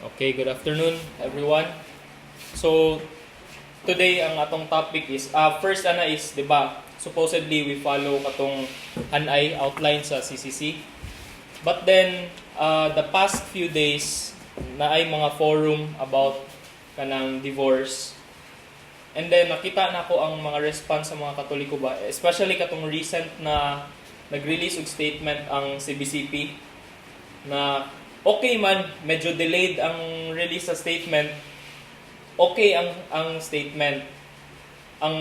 Okay, good afternoon everyone. So today ang atong topic is first is 'di ba? Supposedly we follow katong hanay outline sa CCC. But then the past few days na ay mga forum about kanang divorce. And then nakita na ko ang mga response sa mga Katoliko ba, especially katong recent na nag-release og statement ang CBCP na okay man, medyo delayed ang release sa statement. Okay ang statement. Ang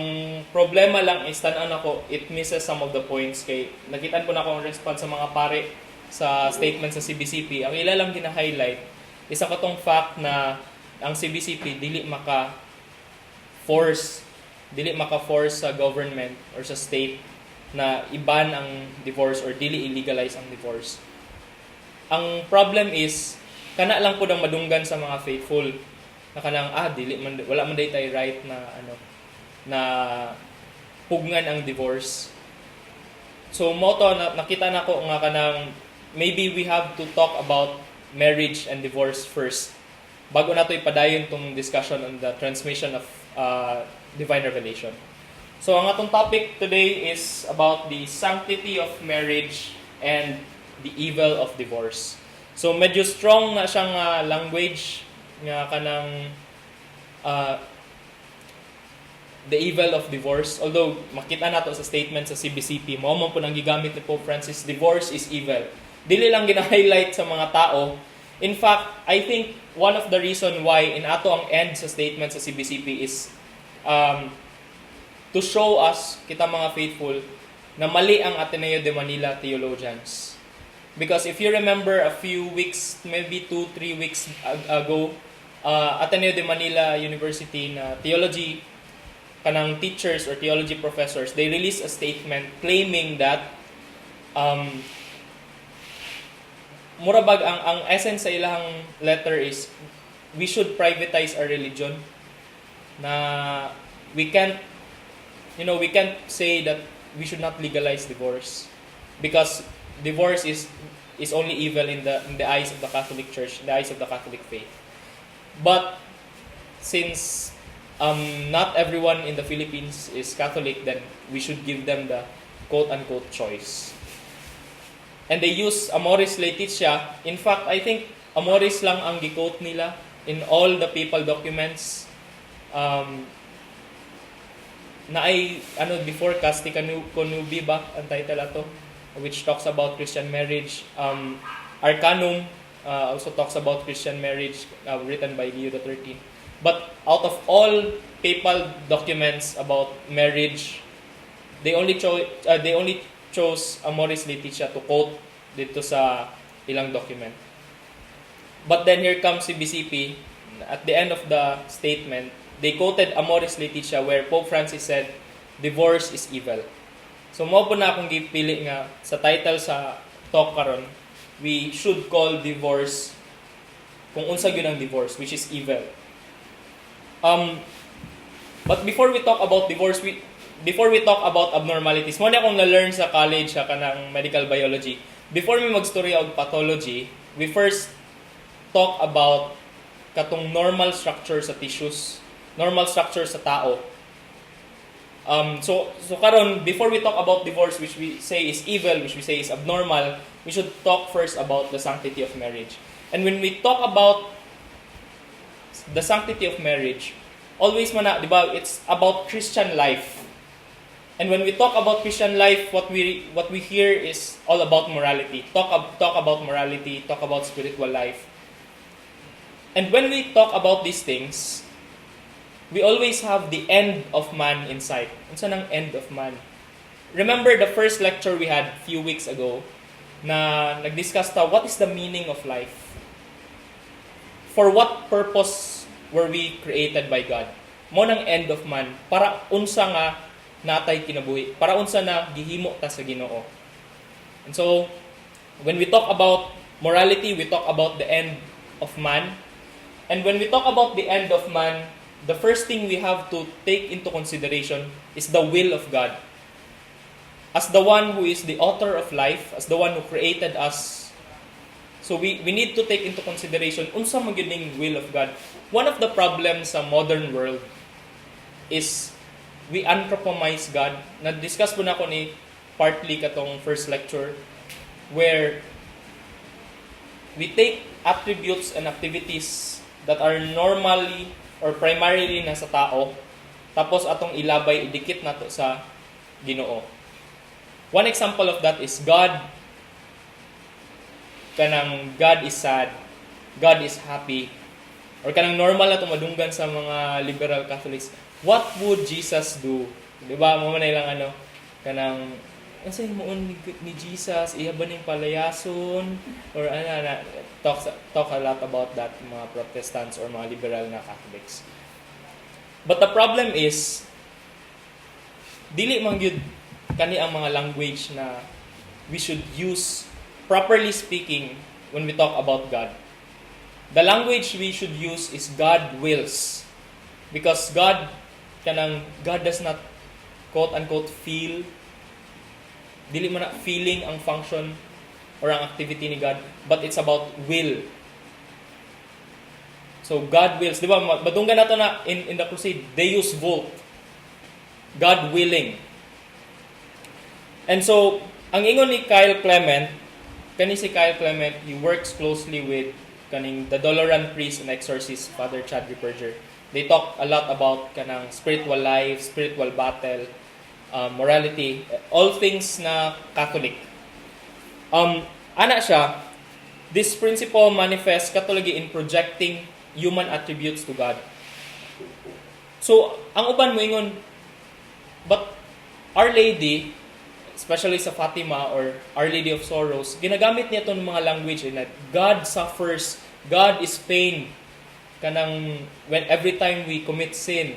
problema lang is tanan ako, it misses some of the points kay nakitaan ko na ako ang response sa mga pare sa statement sa CBCP. Ang ila lang gina-highlight isa katong fact na ang CBCP dili maka-force sa government or sa state na i-ban ang divorce or dili illegalize ang divorce. Ang problem is kana lang pud ang madunggan sa mga faithful na kanang dili man wala man day tay right na pugnan ang divorce. So moto na nakita nako nga kanang maybe we have to talk about marriage and divorce first bago nato ipadayon tong discussion on the transmission of divine revelation. So ang atong topic today is about the sanctity of marriage and the evil of divorce. So medyo strong na siyang language nga kanang the evil of divorce. Although makita nato sa statement sa CBCP, mao man po nang gigamit ni Pope Francis, divorce is evil. Dili lang gina-highlight sa mga tao. In fact, I think one of the reason why in ato ang end sa statement sa CBCP is to show us kita mga faithful na mali ang Ateneo de Manila theologians. Because if you remember a few weeks, maybe 2-3 weeks ago, Ateneo de Manila University na theology kanang teachers or theology professors, they released a statement claiming that murabag ang essence sa ilang letter is we should privatize our religion. Na we can't say that we should not legalize divorce because divorce is only evil in the eyes of the Catholic Church, in the eyes of the Catholic faith. But since not everyone in the Philippines is Catholic, then we should give them the quote-unquote choice. And they use Amoris Laetitia. In fact, I think Amoris lang ang gi-quote nila in all the papal documents. Na ay before Casti Connubii ba ang title ato, which talks about Christian marriage. Arcanum also talks about Christian marriage, written by Leo XIII. But out of all papal documents about marriage, they only chose Amoris Laetitia to quote dito sa ilang document. But then here comes CBCP. At the end of the statement, they quoted Amoris Laetitia where Pope Francis said, divorce is evil. So mo po na akong gipili nga sa title sa talk karon, we should call divorce kung unsa gyud ang divorce, which is evil. But before we talk about divorce, before we talk about abnormalities, mo na akong na-learn sa college sa kanang medical biology. Before mi magstorya og pathology, we first talk about katong normal structure sa tissues, normal structure sa tao. So karon, before we talk about divorce, which we say is evil, which we say is abnormal, we should talk first about the sanctity of marriage. And when we talk about the sanctity of marriage, always man di ba, it's about Christian life. And when we talk about Christian life, what we hear is all about morality. Talk about morality, talk about spiritual life. And when we talk about these things, we always have the end of man in sight. Unsa nang end of man? Remember the first lecture we had a few weeks ago na nag-discuss what is the meaning of life? For what purpose were we created by God? Mo nang end of man para unsa nga natay kinabuhi, para unsa na gihimo ta sa Ginoo. And so when we talk about morality, we talk about the end of man. And when we talk about the end of man, the first thing we have to take into consideration is the will of God. As the one who is the author of life, as the one who created us, So we need to take into consideration unsa man gyud ning will of God. One of the problems sa modern world is we anthropomorphize God. Na-discuss po na ko ni partly katong first lecture where we take attributes and activities that are normally or primarily nasa tao, tapos atong ilabay, idikit nato sa Ginoo. One example of that is God. Kanang God is sad, God is happy, or kanang normal na tumadunggan sa mga liberal Catholics. What would Jesus do? Diba? Mga na ilang kanang kasi moon ni Jesus, iya ba ning palayason? Or talk a lot about that mga Protestants or mga liberal na Catholics. But the problem is, dili man gyud kani ang mga language na we should use, properly speaking, when we talk about God. The language we should use is God wills. Because God does not quote-unquote feel. Dili man na feeling ang function or ang activity ni God, but it's about will. So God wills. Di ba, madunggan nato na in the crusade, Deus vult. God willing. And so, ang ingon ni Kyle Clement, si Kyle Clement, he works closely with the Doloran priest and exorcist, Father Chad Ripperger. They talk a lot about kanang spiritual life, spiritual battle, morality, all things na Catholic. Ana siya, this principle manifests katulagi in projecting human attributes to God. So, ang uban mo ingon, but Our Lady, especially sa Fatima or Our Lady of Sorrows, ginagamit niya itong mga language na God suffers, God is pain, kanang every time we commit sin.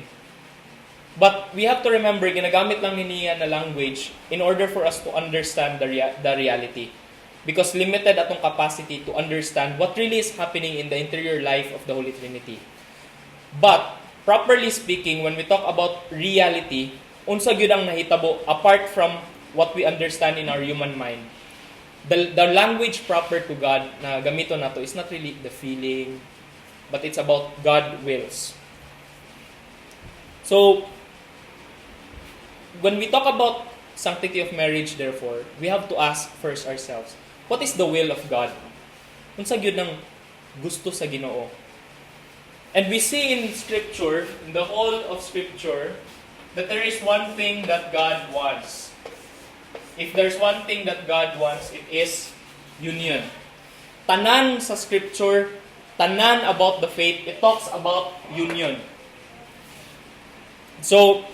But we have to remember, ginagamit lang niya na language in order for us to understand the reality. Because limited atong capacity to understand what really is happening in the interior life of the Holy Trinity. But, properly speaking, when we talk about reality, unsa gyud ang nahitabo apart from what we understand in our human mind. The language proper to God na gamiton nato is not really the feeling, but it's about God wills. So, when we talk about sanctity of marriage, therefore, we have to ask first ourselves, what is the will of God? Unsa gyud nang gusto sa Ginoo? And we see in Scripture, in the whole of Scripture, that there is one thing that God wants. If there's one thing that God wants, it is union. Tanan sa Scripture, tanan about the faith, it talks about union. So,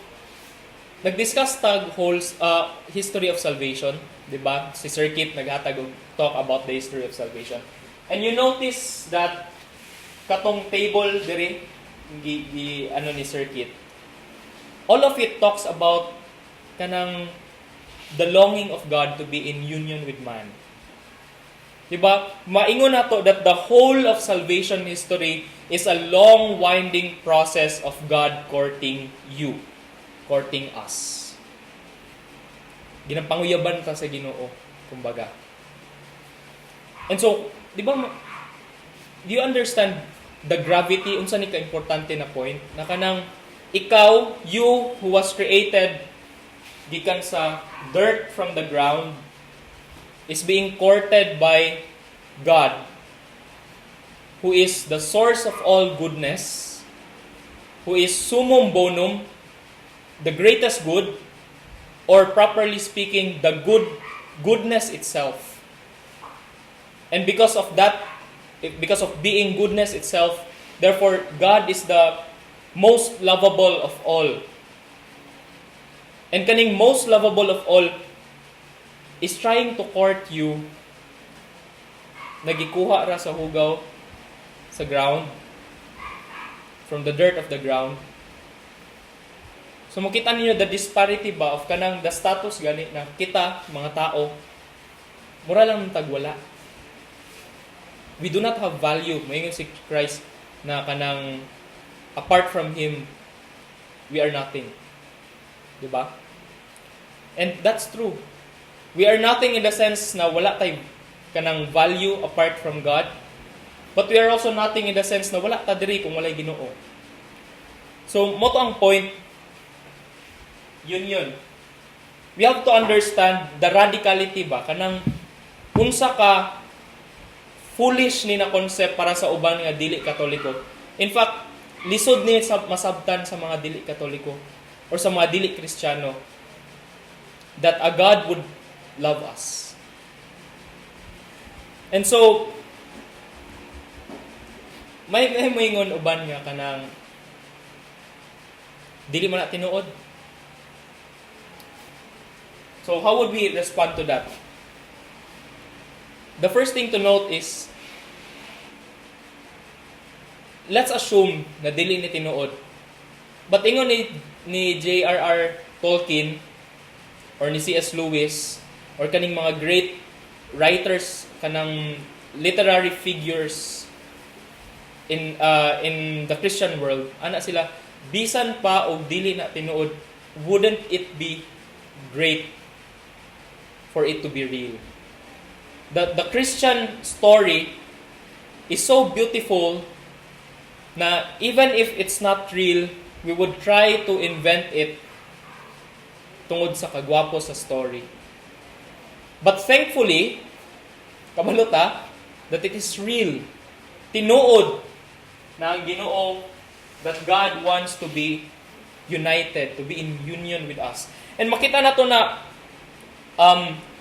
nag-discuss tag whole history of salvation, di ba? Si Sir Kit naghatag og talk about the history of salvation. And you notice that katong table diri ni Sir Kit, all of it talks about kanang the longing of God to be in union with man. Diba? Maingon nato that the whole of salvation history is a long winding process of God courting you, courting us. Ginampanguyaban ta sa Ginoo, kumbaga. And so, diba, do you understand the gravity, unsa ni ka-importante na point, na kanang ikaw, you who was created gikan sa dirt from the ground, is being courted by God, who is the source of all goodness, who is summum bonum, the greatest good, or properly speaking, the goodness itself. And because of that, because of being goodness itself, therefore, God is the most lovable of all. And kaning most lovable of all is trying to court you. Nagikuha ra sa hugaw, sa ground, from the dirt of the ground. So makita niyo the disparity ba of kanang the status gani na kita, mga tao, mura lang tagwala. We do not have value. Mayon si Christ na kanang apart from Him, we are nothing. Diba? And that's true. We are nothing in the sense na wala tayo kanang value apart from God. But we are also nothing in the sense na wala ta diri kung walay Ginoo. So, mo to ang point, yun. We have to understand the radicality ba, kanang unsa ka foolish ni na concept para sa uban nga dili Katoliko. In fact, lisod ni masabtan sa mga dili Katoliko or sa mga dili Kristiyano that a God would love us. And so, may moingon uban nga kanang dili man na tinuod. So, how would we respond to that? The first thing to note is, let's assume na dili ni tinuod. But ingon ni J.R.R. Tolkien or ni C.S. Lewis or kaning mga great writers kanang literary figures in the Christian world, ana sila, bisan pa og dili na tinuod, wouldn't it be great for it to be real? The Christian story is so beautiful na even if it's not real, we would try to invent it tungod sa kagwapo sa story. But thankfully, kabalota, that it is real. Tinuod na ang Ginoo that God wants to be united, to be in union with us. And makita na to na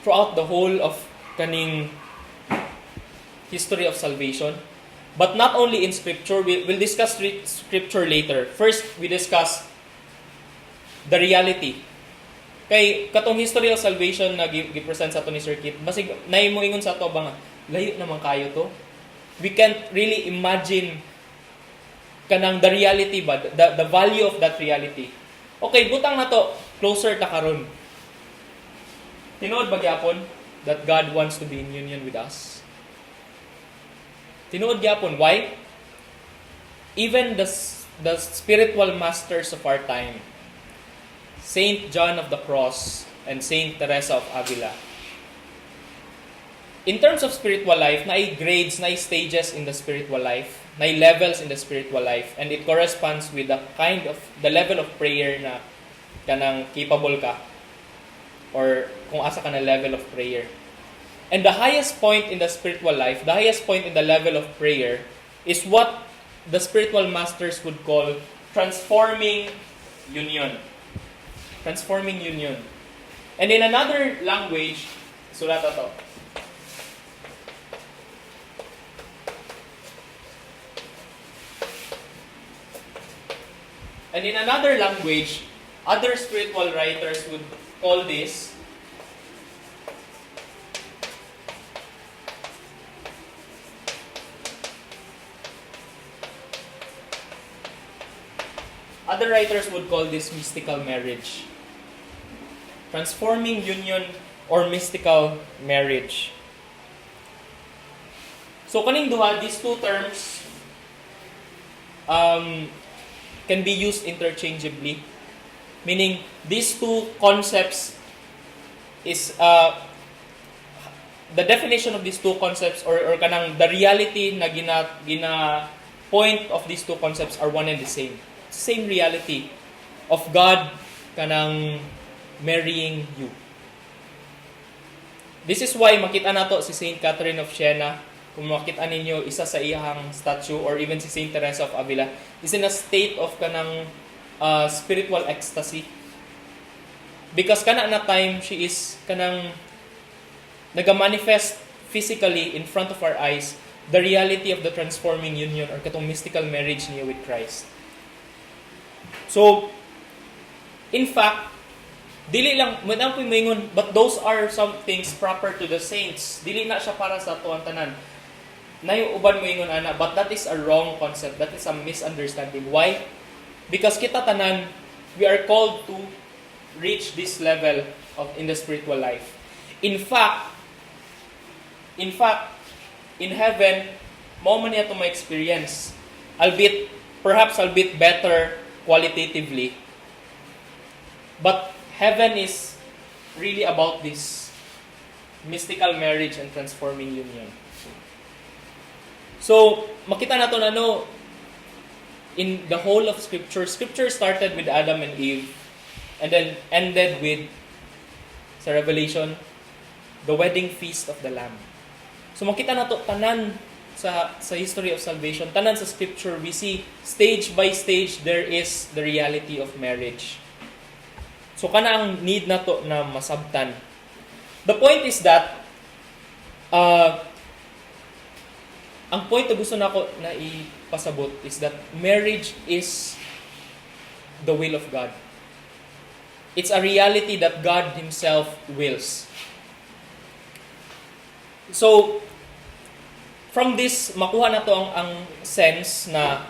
throughout the whole of kaning history of salvation. But not only in Scripture, we'll discuss Scripture later. First, we discuss the reality. Kay katong history of salvation na gi-present sa to ni Sir Kit, basig nay mo ingon sa to ba nga layo naman kayo to. We can't really imagine kanang the reality ba, the value of that reality. Okay, butang na to closer ta karon. Tinuod ba gyapon that God wants to be in union with us? Tinuod gyapon. Why? Even the spiritual masters of our time, Saint John of the Cross and Saint Teresa of Avila, in terms of spiritual life, naay grades, naay stages in the spiritual life, naay levels in the spiritual life, and it corresponds with the level of prayer na kanang capable ka, or kung asa ka na level of prayer. And the highest point in the spiritual life, the highest point in the level of prayer, is what the spiritual masters would call transforming union. Transforming union. And in another language, sulat to. And in another language, other spiritual writers would call this mystical marriage. Transforming union or mystical marriage. So kaning duha, these two terms can be used interchangeably. Meaning, these two concepts is the definition of these two concepts or kanang the reality na gina point of these two concepts are one and the same. Same reality of God kanang marrying you. This is why makita nato si Saint Catherine of Siena, kung makita ninyo isa sa iyang statue, or even si Saint Teresa of Avila, is in a state of kanang spiritual ecstasy. Because kana na time, she is kanang nag-manifest physically in front of our eyes the reality of the transforming union or katong mystical marriage niya with Christ. So, in fact, dili lang, madang po maingon, but those are some things proper to the saints. Dili na siya para sa tuwang tanan. Nayuuban mo ingon, ana, but that is a wrong concept. That is a misunderstanding. Why? Because kita tanan, we are called to reach this level in the spiritual life. In fact, in heaven, mo man niya ito ma-experience. Perhaps albeit better qualitatively. But heaven is really about this. mystical marriage and transforming union. So, makita nato na in the whole of Scripture started with Adam and Eve and then ended with, sa Revelation, the wedding feast of the Lamb. So, makita nato tanan sa history of salvation, tanan sa Scripture, we see stage by stage there is the reality of marriage. So, kana ang need nato na masabtan. The point is that, ang point na gusto nako na ipasabot is that marriage is the will of God. It's a reality that God Himself wills. So, from this, makuha na to ang sense na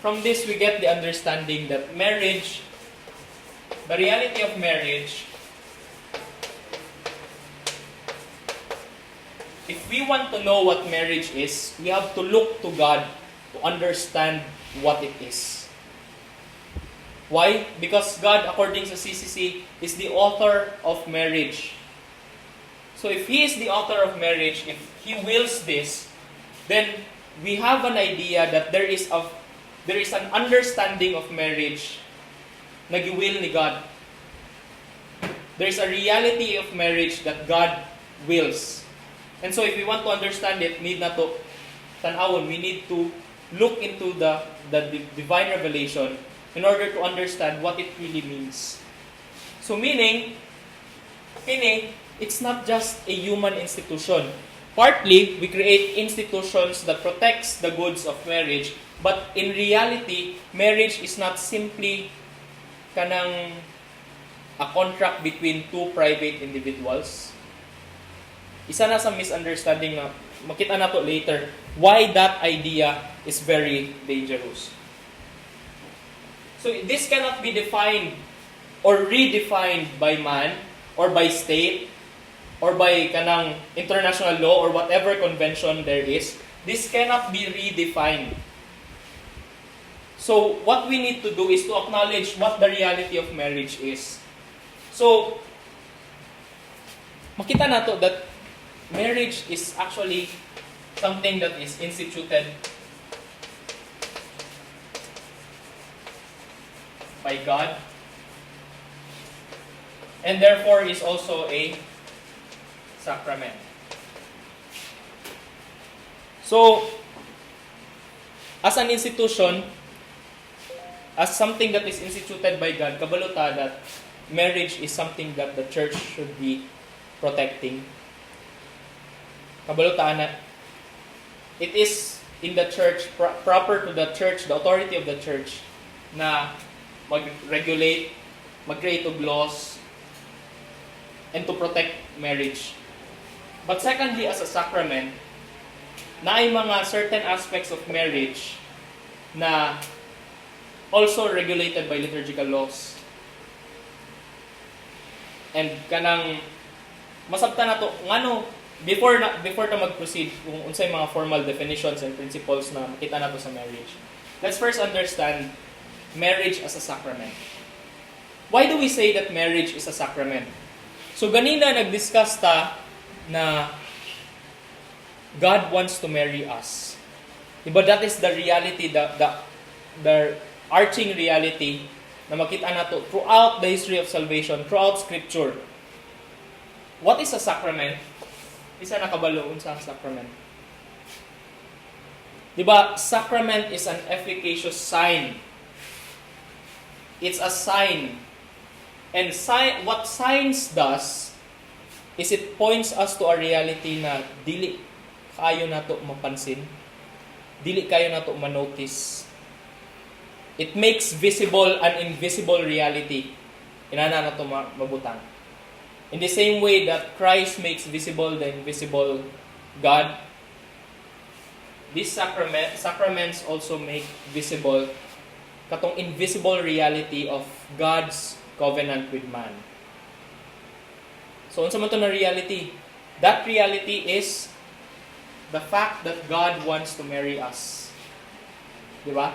from this we get the understanding that marriage, the reality of marriage, if we want to know what marriage is, we have to look to God to understand what it is. Why? Because God, according to CCC, is the author of marriage. So if He is the author of marriage, if He wills this, then we have an idea that there is an understanding of marriage na giwill ni God. There is a reality of marriage that God wills. And so if we want to understand it, need na to tanawon, we need to look into the divine revelation in order to understand what it really means. So meaning, it's not just a human institution. Partly, we create institutions that protects the goods of marriage, but in reality, marriage is not simply kanang a contract between two private individuals. Isa na sa misunderstanding na makita na to later why that idea is very dangerous. So this cannot be defined or redefined by man or by state or by kanang international law or whatever convention there is. This cannot be redefined. So what we need to do is to acknowledge what the reality of marriage is. So makita nato that marriage is actually something that is instituted by God and therefore is also a sacrament. So, as an institution, as something that is instituted by God, kabaluta that marriage is something that the church should be protecting. Kabaluta na it is in the church, proper to the church, the authority of the church, na mag-regulate, mag-create of laws, and to protect marriage. But secondly, as a sacrament, na ay mga certain aspects of marriage na also regulated by liturgical laws. And kanang masabta na to, ngano, before ta mag-proceed kung unsay mga formal definitions and principles na makita nato sa marriage, let's first understand marriage as a sacrament. Why do we say that marriage is a sacrament? So ganina nag-discuss ta na God wants to marry us. Diba that is the reality, the arching reality na makita nato throughout the history of salvation, throughout Scripture. What is a sacrament? Isa nakabaloon sa sacrament. Diba, sacrament is an efficacious sign. It's a sign. And what science does is it points us to a reality na dili kayo na to mapansin. Dili kayo na to manotice. It makes visible an invisible reality. Inana na to mabutang. In the same way that Christ makes visible the invisible God, these sacraments also make visible katong invisible reality of God's covenant with man. So, unsa man to na reality? That reality is the fact that God wants to marry us. Di ba?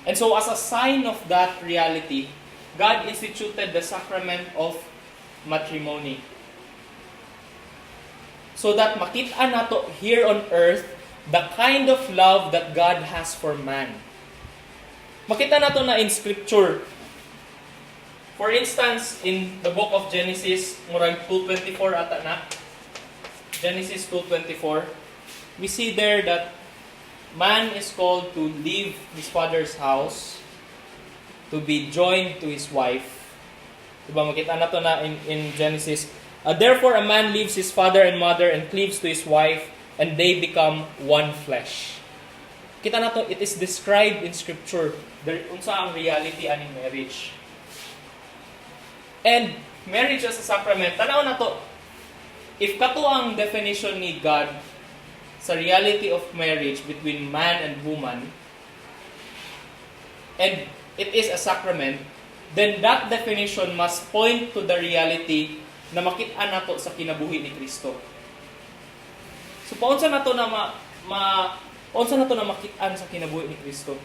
And so as a sign of that reality, God instituted the sacrament of matrimony. So that makita nato here on earth the kind of love that God has for man. Makita nato na in scripture. For instance, in the book of Genesis, murag 2:24 ata na. Genesis 2:24, we see there that man is called to leave his father's house, to be joined to his wife. Diba, makita nato na in Genesis. Therefore, a man leaves his father and mother and cleaves to his wife, and they become one flesh. Kita nato, it is described in Scripture. Unsa ang reality aning marriage. And marriage as a sacrament, tanaw na to, if kato ang definition ni God sa reality of marriage between man and woman, and it is a sacrament, then that definition must point to the reality na makita nato sa kinabuhi ni Kristo. So paunsa nato na paunsa nato na makitaan sa kinabuhi ni Kristo.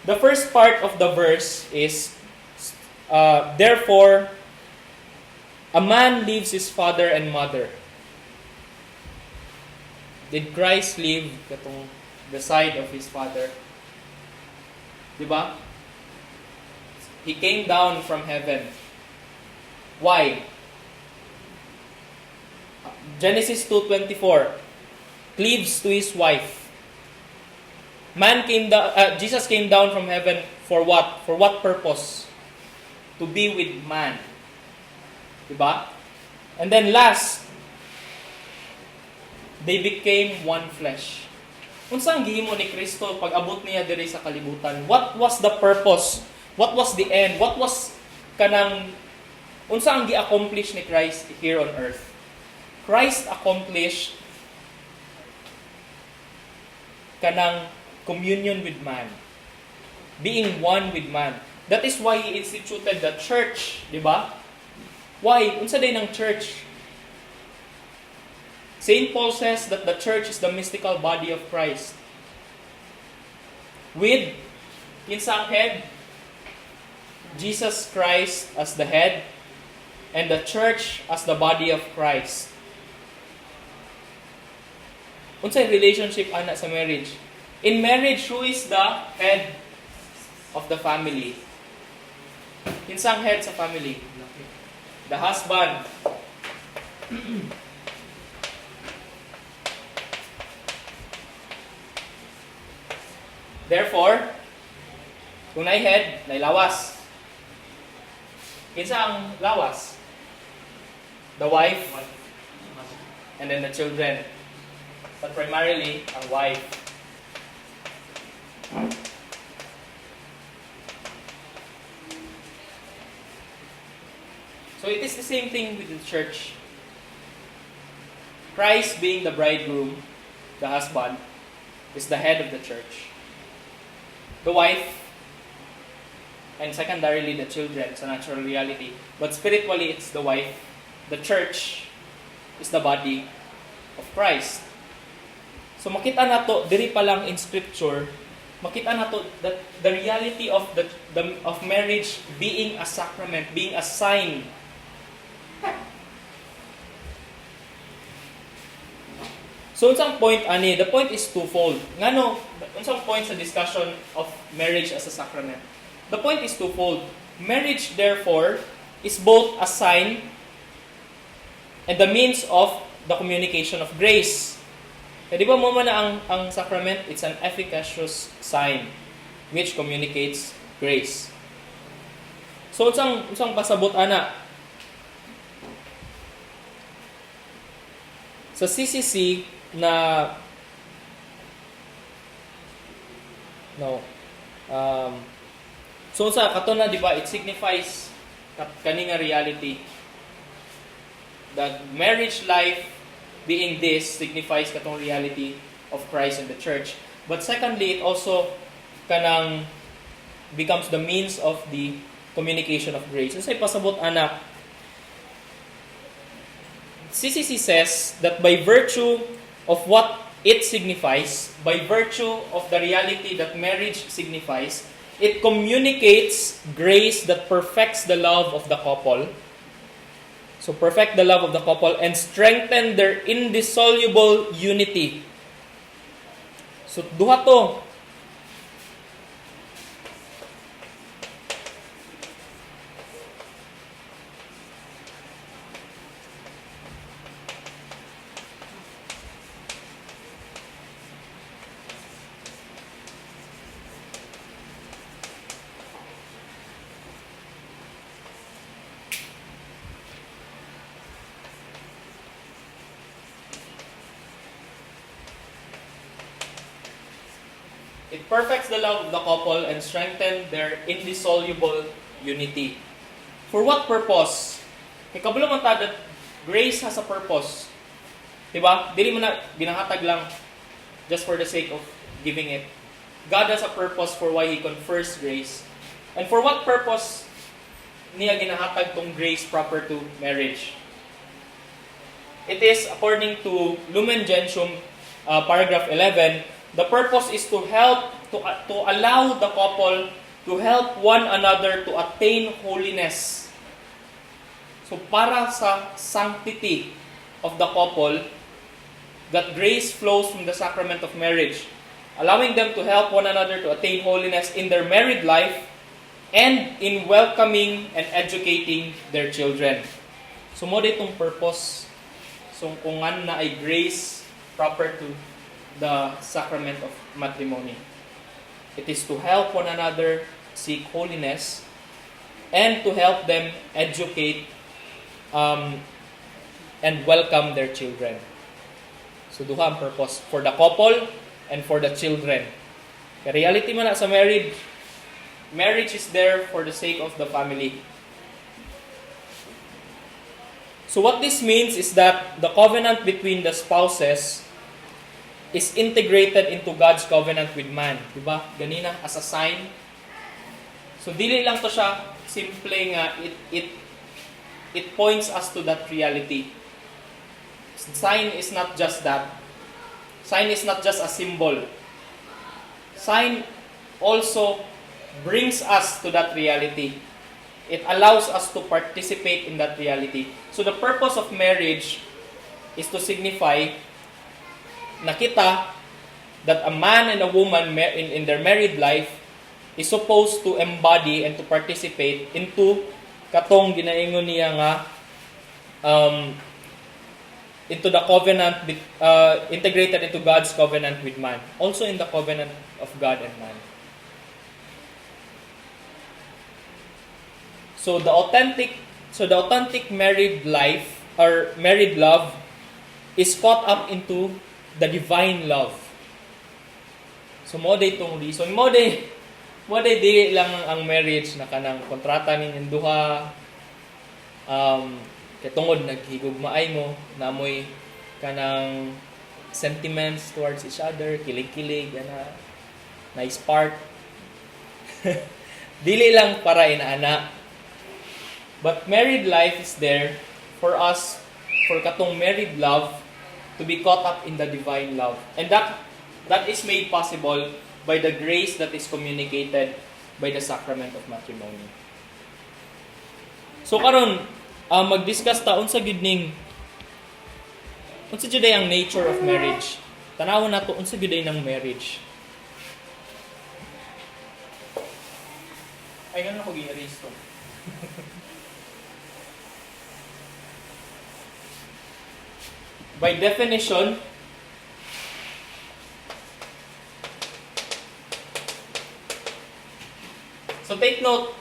The first part of the verse is therefore a man leaves his father and mother. Did Christ leave the side of his father? Diba? He came down from heaven. Why? Genesis 2:24, cleaves to his wife. Jesus came down from heaven for what? For what purpose? To be with man. Diba? And then last, they became one flesh. Unsa ang gihimo ni Kristo pag abot niya diri sa kalibutan? What was the purpose? What was the end? What was unsa ang gi-accomplish ni Christ here on earth? Christ accomplished kanang communion with man. Being one with man. That is why He instituted the church, di ba? Why? Unsa day ng church? St. Paul says that the church is the mystical body of Christ. With kinsang head? Jesus Christ as the head, and the church as the body of Christ. Unsay relationship ana sa marriage? In marriage, who is the head of the family? Kinsang head sa family? The husband. Therefore, kung naay head, naay lawas. Kinsa ang lawas? The wife, and then the children. But primarily, ang wife. So it is the same thing with the church. Christ being the bridegroom, the husband, is the head of the church. The wife, and secondarily the children, it's a natural reality. But spiritually, it's the wife. The church is the body of Christ. So makita nato diri pa lang in scripture, makita nato that the reality of of marriage being a sacrament, being a sign. So unsang point ani? The point is twofold. Ngano unsang point sa discussion of marriage as a sacrament? The point is twofold. Marriage therefore is both a sign and the means of the communication of grace. Di ba mo na ang sacrament, it's an efficacious sign which communicates grace. So unsang pasabot ana? Sa CCC na so sa kato na, di ba, it signifies kani nga reality. The marriage life being this signifies katong reality of Christ and the church. But secondly, it also kanang becomes the means of the communication of grace. Unsay pasabot anak? CCC says that by virtue of what it signifies, by virtue of the reality that marriage signifies, it communicates grace that perfects the love of the couple. So perfect the love of the couple and strengthen their indissoluble unity. So duha to. It perfects the love of the couple and strengthens their indissoluble unity. For what purpose? Ikabalo man ta that grace has a purpose. Diba? Dili mo na ginahatag lang just for the sake of giving it. God has a purpose for why He confers grace. And for what purpose niya ginahatag tong grace proper to marriage? It is according to Lumen Gentium, paragraph 11, the purpose is to help, to allow the couple to help one another to attain holiness. So para sa sanctity of the couple, that grace flows from the sacrament of marriage, allowing them to help one another to attain holiness in their married life and in welcoming and educating their children. So mo ditong purpose. So kung ano na ay grace proper to the sacrament of matrimony. It is to help one another seek holiness and to help them educate and welcome their children. So duha ang purpose for the couple and for the children. Kaya reality man na sa marriage is there for the sake of the family. So what this means is that the covenant between the spouses is integrated into God's covenant with man. Diba? Ganina, as a sign. So, dili lang to siya simple nga, it points us to that reality. Sign is not just that. Sign is not just a symbol. Sign also brings us to that reality. It allows us to participate in that reality. So, the purpose of marriage is to signify nakita that a man and a woman in their married life is supposed to embody and to participate into katong ginaingon niya nga into the covenant integrated into God's covenant with man, also in the covenant of God and man. So the authentic married life or married love is caught up into the divine love. So mo day tong reason, mo day dili lang ang marriage na kanang kontrata ninyong duha kay tungod naghigugmaay mo na amoy kanang sentiments towards each other, kilig-kilig ana nice part. Dili lang para inaana. But married life is there for us, for katong married love to be caught up in the divine love. And that is made possible by the grace that is communicated by the sacrament of matrimony. So karon mag-discuss ta unsa gid ning unsa jud ang nature of marriage. Tanawon nato unsa gid ng marriage. Ay ganun ako gi-erase to. By definition, so take note,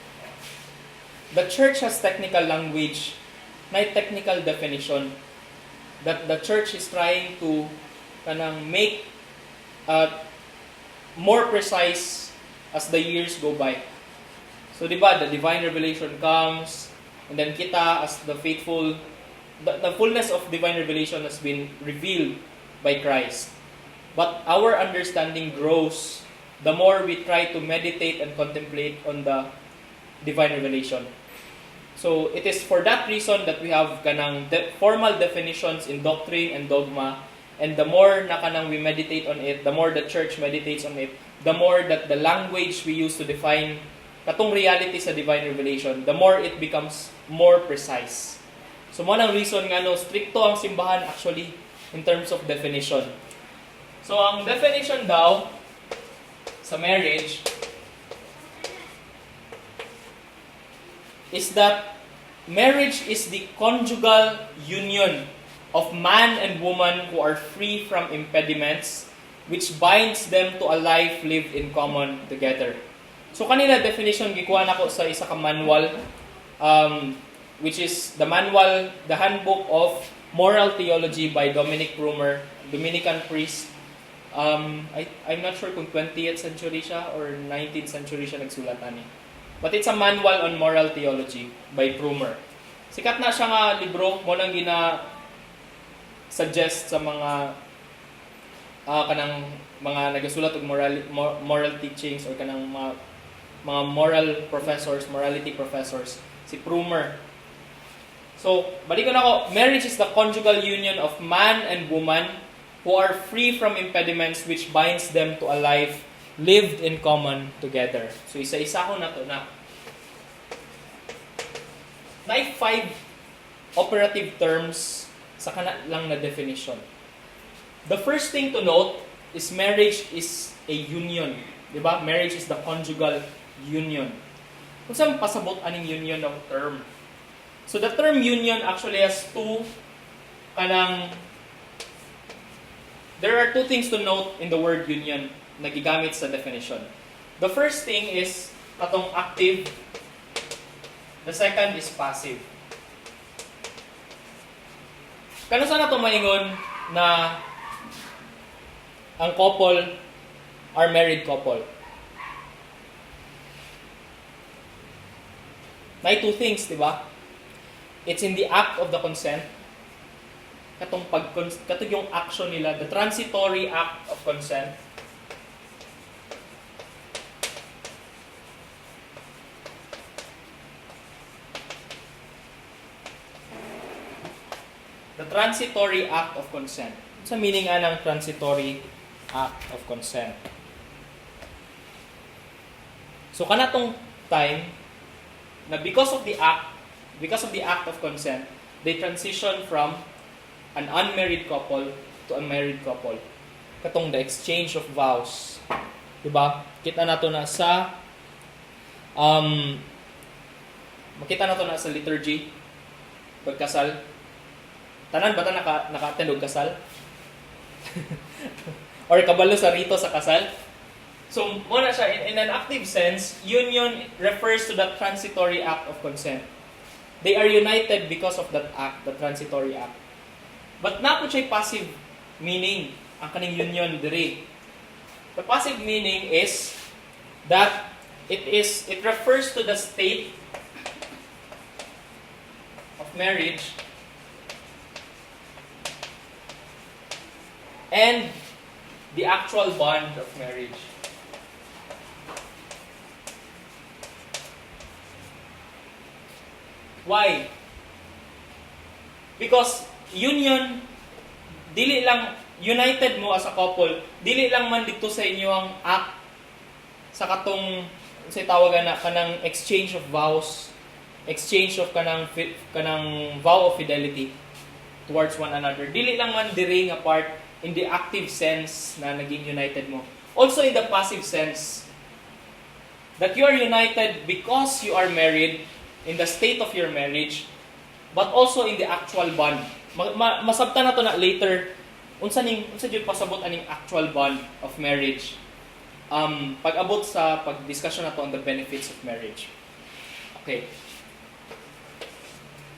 the church has technical language, may technical definition that the church is trying to make more precise as the years go by. So, di ba, the divine revelation comes, and then kita as the faithful, the fullness of divine revelation has been revealed by Christ. But our understanding grows the more we try to meditate and contemplate on the divine revelation. So, it is for that reason that we have kanang formal definitions in doctrine and dogma And the more na kanang we meditate on it, the more the church meditates on it, the more that the language we use to define katong reality sa divine revelation, the more it becomes more precise. So mo nang reason nga no, stricto ang simbahan actually in terms of definition. So ang definition daw sa marriage is that marriage is the conjugal union of man and woman who are free from impediments, which binds them to a life lived in common together. So kanina definition gikuha nako sa isa ka manual, which is the Handbook of Moral Theology by Dominic Prumer, Dominican priest. I'm not sure kung 20th century siya or 19th century siya nagsulat ani. But it's a manual on moral theology by Prumer. Sikat na siya nga libro, mo nang suggest sa mga kanang mga nagasulat og moral teachings or kanang mga moral professors, morality professors, si Prumer. So, balik ko na ako, marriage is the conjugal union of man and woman who are free from impediments which binds them to a life lived in common together. So, isa-isa ko na to na. May 5 operative terms sa kana lang na definition. The first thing to note is marriage is a union. Diba? Marriage is the conjugal union. Kung saan pasabot aning union ng term? So the term union actually has there are two things to note in the word union na gigamit sa definition. The first thing is katong active. The second is passive. Kano sana ito maingon na ang couple are married couple? May two things, di ba? It's in the act of the consent. Katong yung action nila, the transitory act of consent. The transitory act of consent. Sa meaning ng transitory act of consent. So kanatong time na because of the act of consent, they transition from an unmarried couple to a married couple. Katong the exchange of vows. Diba? Kita nato na sa makita nato na sa liturgy pagkasal. Tanan ba ta naka-attend og kasal? Or kabalo sa rito sa kasal? So, muna siya, in an active sense, union refers to that transitory act of consent. They are united because of that act, the transitory act. But na po siya passive meaning, ang kaning union diri. The passive meaning is that it refers to the state of marriage and the actual bond of marriage. Why? Because union, dili lang, united mo as a couple, dili lang man dito sa inyo ang act sa katong, sa tawagan na, kanang exchange of vows, exchange of kanang vow of fidelity towards one another. Dili lang man diri nga part in the active sense na naging united mo. Also in the passive sense, that you are united because you are married in the state of your marriage, but also in the actual bond. Masabtan na to na later, unsa jud pasabot aning actual bond of marriage. Pag-abot sa pag-discussion na to on the benefits of marriage. Okay.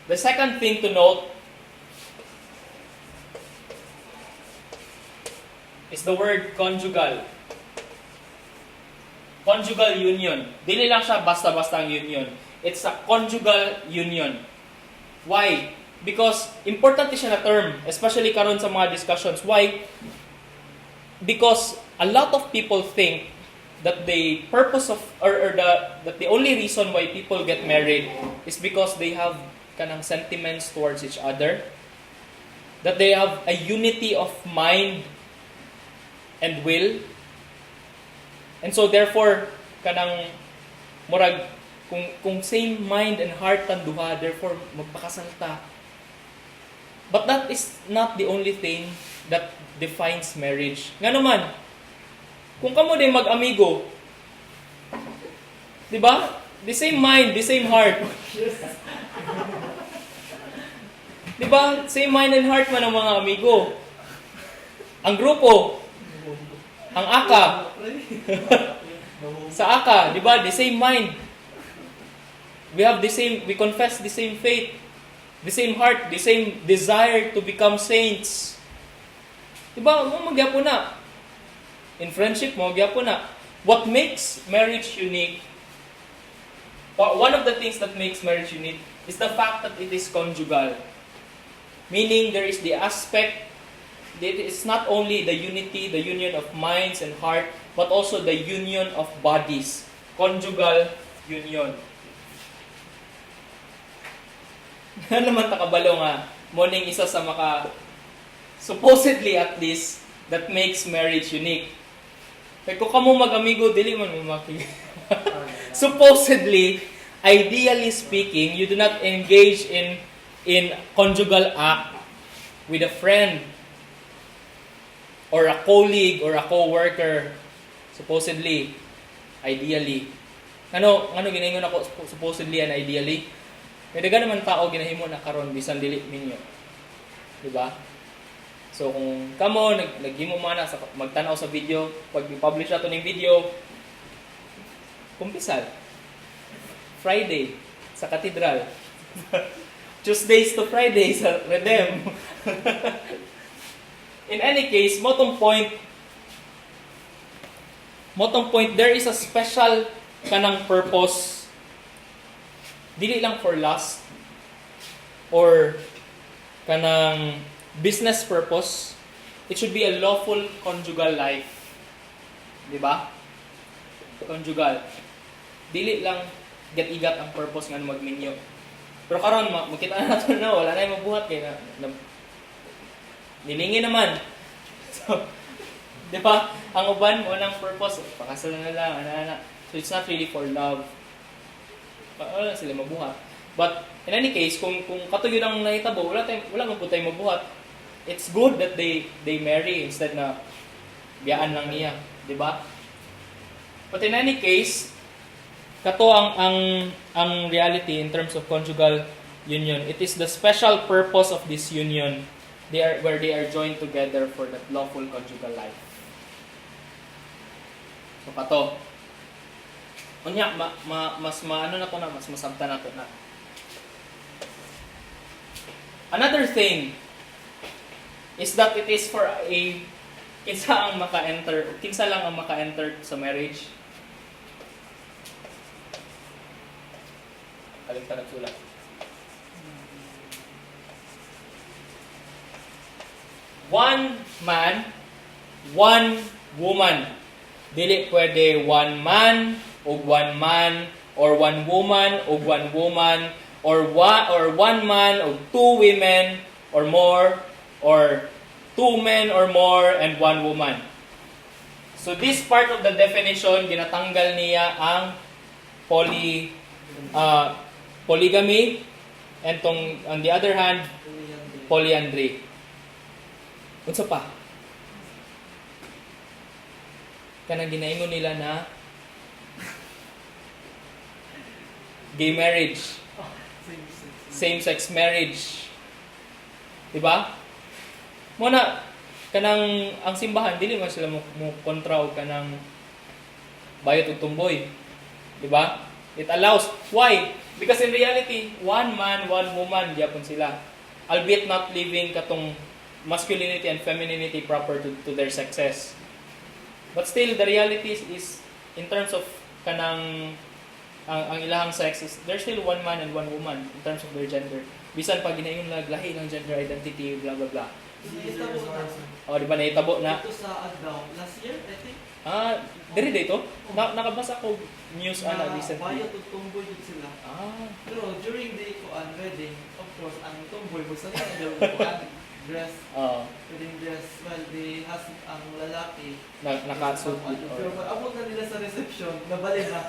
The second thing to note is the word conjugal. Conjugal union. Dili lang siya basta-basta ang union. It's a conjugal union. Why? Because important siya na term, especially karon sa mga discussions. Why? Because a lot of people think that the purpose of that the only reason why people get married is because they have kanang sentiments towards each other. that they have a unity of mind and will. And so therefore, kanang murag kung same mind and heart ang duha, therefore magpakasal ta. But that is not the only thing that defines marriage. Nga naman, kung kamo din mag-amigo, di ba? The same mind, the same heart. Di ba? Same mind and heart man ang mga amigo. Ang grupo, ang aka. Sa aka, di ba? The same mind. We confess the same faith, the same heart, the same desire to become saints. Di ba? Magyapon na. In friendship, magyapon na. What makes marriage unique, one of the things that makes marriage unique is the fact that it is conjugal. Meaning there is the aspect that it's not only the unity, the union of minds and heart, but also the union of bodies. Conjugal union. Ano naman takabalo nga, morning isa sa supposedly at least, that makes marriage unique. Kaya kung kamo mag-amigo, dili man mo supposedly, ideally speaking, you do not engage in conjugal act with a friend or a colleague or a co-worker. Supposedly, ideally. Ano ginahingon ako supposedly and ideally? May daga naman tao ginahimo na karon bisan dili ninyo. Di ba? So kung kamo naghimo man sa magtanaw sa video, pag i-publish nato ning video, kumpisal. Friday sa Cathedral. Tuesdays to Friday sa Redem. In any case, motong point, there is a special kanang purpose. Dili lang for lust or kanang business purpose. It should be a lawful conjugal life. Di ba? Conjugal. Dili lang gat-igat ang purpose nga magminyo. Pero karon makita na nato na wala na yung mabuhat kay na nilingi naman. So, di ba? Ang uban mo ng purpose, pakasal na lang, ana. So it's not really for love. Wala sila mabuhat. But in any case, kung katuyo ang nahitabo, wala man po tayo mabuhat. It's good that they marry instead na biyaan lang niya, di ba? But in any case, kato ang reality in terms of conjugal union. It is the special purpose of this union where they are joined together for that lawful conjugal life. So kato. Unya mas masabta na to na. Another thing is that it is for kinsa lang ang maka-enter sa marriage. Kaligtan nagsulat. One man, one woman. Dili pwede one man o one man, or one woman o one woman, or one man o two women or more, or two men or more and one woman. So this part of the definition, ginatanggal niya ang polygamy, and on the other hand, polyandry. Unsa pa? Kanang ginaingon nila na gay marriage, same-sex marriage. Diba? Muna, kanang ang simbahan, dili man sila mo kontra o kanang bayot o tumboy. Diba? It allows. Why? Because in reality, one man, one woman, yapon sila. Albeit not living katong masculinity and femininity proper to their sexes. But still, the reality is in terms of kanang ang ilahang sex is there's still one man and one woman in terms of their gender. Bisan pag ginayon lahi ng gender identity, blah blah blah. Di ba nahitabo na? Ito sa Adlaw, last year, I think. Diri dito? Nakabasa ko news recently. Bayo to tomboy dito sila. Pero during the wedding, of course, ang tomboy mo sa kanya daw kuan. dress, wedding dress, well, ang lalaki, Nakasuit. pero pag abot na nila sa reception, nabali na.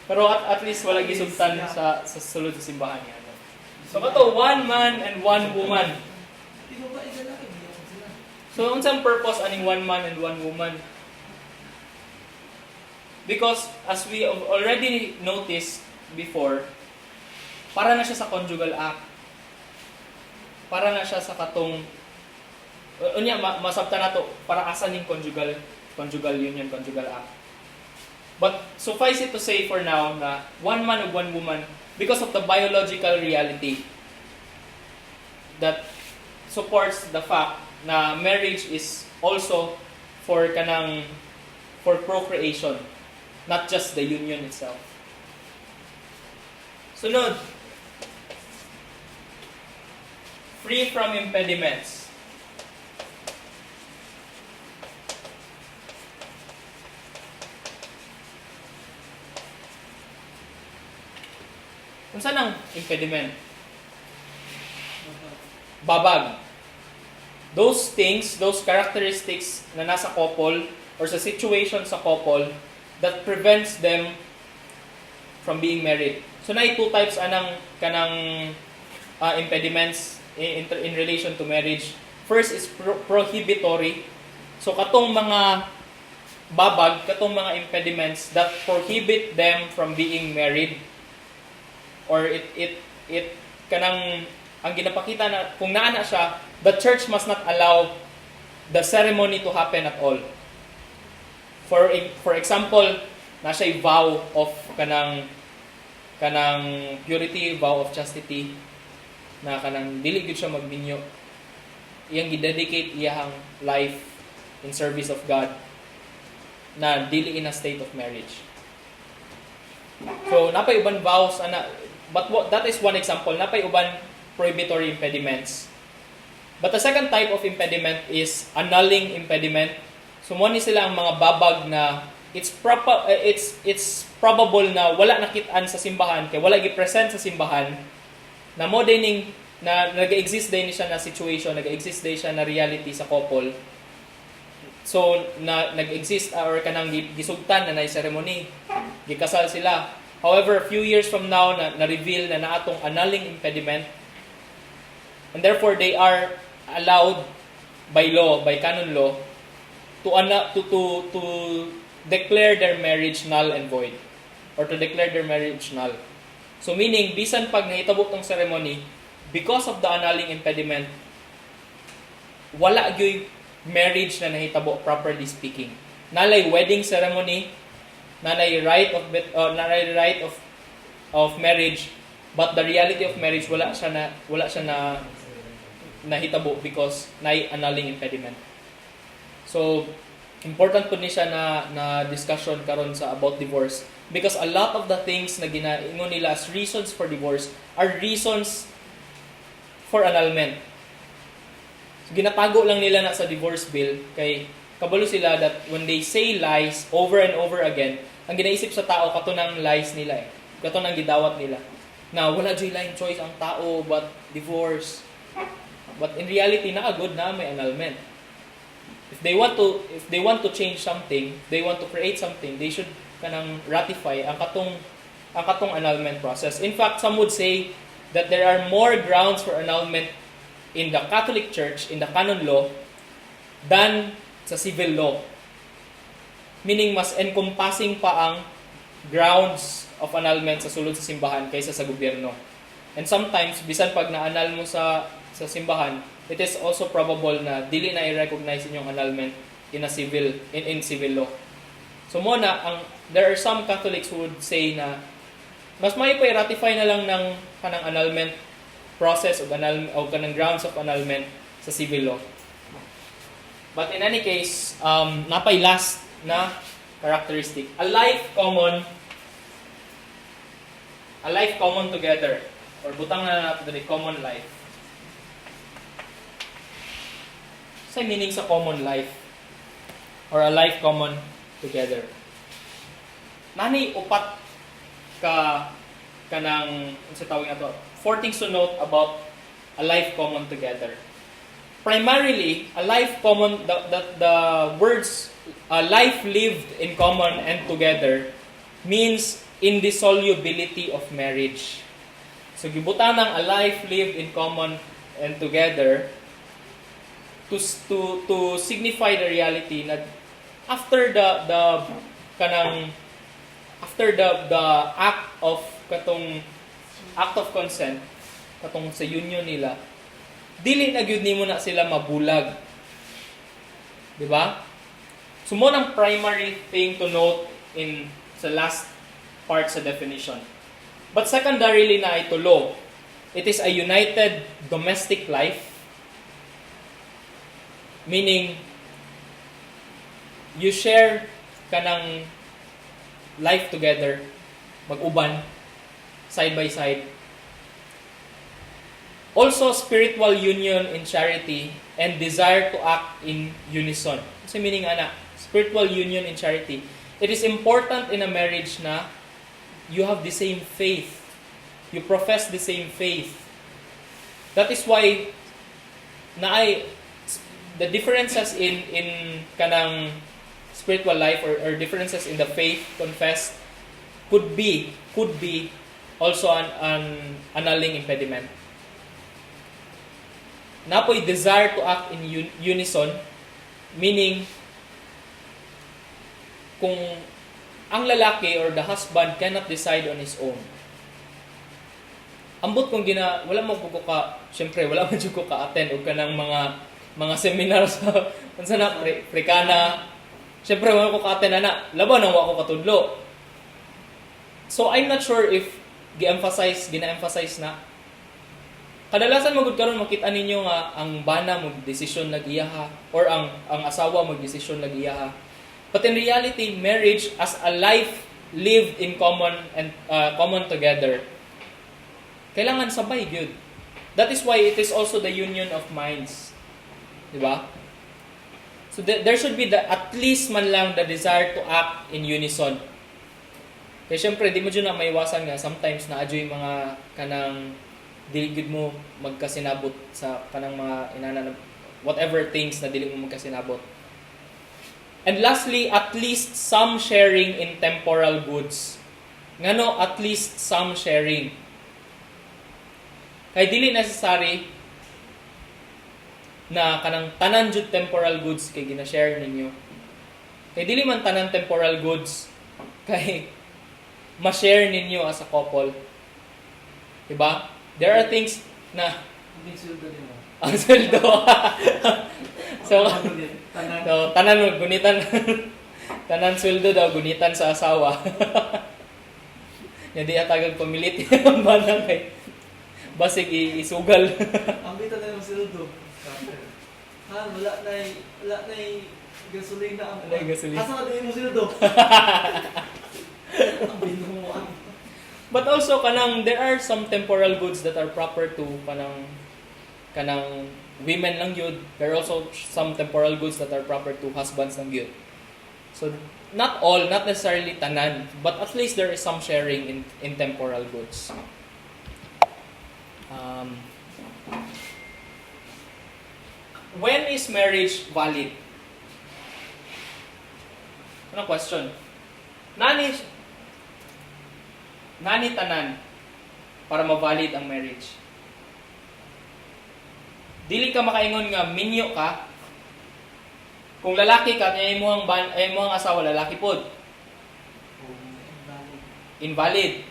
Pero at least wala gisugtan sa sulod sa simbahan niya. So kato, one man and one woman. Di ba ba, lalaki, biyak sila. So unsang purpose aning one man and one woman? Because as we have already noticed before, para na siya sa conjugal act. Para na siya sa katong masabta na to para asa ning conjugal union, conjugal act. But suffice it to say for now na one man ug one woman because of the biological reality that supports the fact na marriage is also for procreation, not just the union itself. Sunod, free from impediments. Kung saan ang impediment? Babag. Those things, those characteristics na nasa couple or sa situation sa couple that prevents them from being married. So na two types anang impediments in relation to marriage. First is prohibitory. So katong mga babag, katong mga impediments that prohibit them from being married, or it kanang ang ginapakita na kung naana siya, the church must not allow the ceremony to happen at all. For example, na siya vow of kanang purity, vow of chastity, na kanang dili gyud siya magbinyo. Iyang gidedicate iyang life in service of God na dili in a state of marriage. So napay uban vows ana, but that is one example. Napay uban prohibitory impediments. But the second type of impediment is annulling impediment. So mo ni sila ang mga babag na it's probable na wala nakit-an sa simbahan kay wala gi-present sa simbahan na mo dining na nag-exist din siya na situation, nag-exist din siya na reality sa couple. So na nag-exist or kanang gisugtan na nay ceremony, gikasal sila. However, a few years from now na-reveal na naatong annulling impediment, and therefore they are allowed by law, by canon law, to declare their marriage null and void, or to declare their marriage null. So meaning, bisan pag nahitabo tong ceremony, because of the annulling impediment, wala gyud marriage na nahitabo, properly speaking. Nalay wedding ceremony, nalay rite of marriage, but the reality of marriage wala siya na nahitabo because nay annulling impediment. So important po ni siya na discussion karon sa about divorce, because a lot of the things na ginaingon nila as reasons for divorce are reasons for annulment. So, ginatago lang nila na sa divorce bill kay kabalo sila that when they say lies over and over again, ang ginaisip sa tao kato ng lies nila kato ng gidawat nila na wala joy line choice ang tao but divorce. But in reality, good na may annulment. If they want to change something, they want to create something, they should kanang ratify ang katong annulment process. In fact, some would say that there are more grounds for annulment in the Catholic Church, in the canon law, than sa civil law. Meaning, mas encompassing pa ang grounds of annulment sa sulod sa simbahan kaysa sa gobyerno. And sometimes, bisan pag na-annul mo sa simbahan, it is also probable na dili na i-recognize inyong annulment in civil law. So there are some Catholics who would say na mas may pa-ratify na lang ng kanang annulment process o kanang grounds of annulment sa civil law. But in any case, napay last na characteristic. A life common together, or butang na natin the common life. Sa meaning sa common life or a life common together. Nani upat kanang sa tawag ato. 4 things to note about a life common together. Primarily, a life common, the words a life lived in common and together means indissolubility of marriage. So gibutan ng a life lived in common and together to signify the reality na after the act of consent katong sa union nila, dili na gyud nimo na sila mabulag. Di ba? So mo ang primary thing to note in sa last part sa definition. But secondarily na ito law. It is a united domestic life, meaning you share kanang life together, mag-uban, side by side. Also, spiritual union in charity and desire to act in unison. Kasi meaning, spiritual union in charity. It is important in a marriage na you have the same faith. You profess the same faith. That is why the differences in kanang spiritual life or differences in the faith confessed could be also an annulling impediment. Napoy desire to act in unison, meaning kung ang lalaki or the husband cannot decide on his own. Ambot kung wala mo ko syempre wala man ko ka-attend og kanang mga seminar sa unsa na Africana. Syempre wala ko ka-attend laban ang wa ko katudlo. So I'm not sure if gina-emphasize na kadalasan magud karon makita ninyo nga ang bana mag-desisyon nag-iyaha or ang asawa mag-desisyon nag-iyaha. But in reality, marriage as a life lived in common and common together, kailangan sabay gyud. That is why it is also the union of minds. Di ba? So there should be at least man lang the desire to act in unison. Kaya syempre, di mo dyan na maiwasan nga sometimes na adyo yung mga kanang dili gud mo magkasinabot sa kanang mga whatever things na dili mo magkasinabot. And lastly, at least some sharing in temporal goods. Ngano at least some sharing? Kay dili necessary na kanang tanan jud temporal goods kay gina-share ninyo. Kay dili man tanan temporal goods kay ma-share ninyo as a couple. Diba? There are things na Hindi sweldo din mo. ang sweldo. So, tanan mo gunitan. Tanan sweldo daw gunitan sa asawa. Hindi atagang pamilit yung banang kay basig isugal. Ang bita na yung sweldo. Wala na gasolina ang Wala yung gasolina. Asa na din yung sweldo? Ang binuhuan. But also there are some temporal goods that are proper to kanang women lang yun. There are also some temporal goods that are proper to husbands lang yun. So not necessarily tanan, but at least there is some sharing in temporal goods. When is marriage valid? Anong question? Nani tanan para ma-valid ang marriage. Dili ka makaingon nga minyo ka. Kung lalaki ka, kaya imong asawa lalaki pod. Invalid.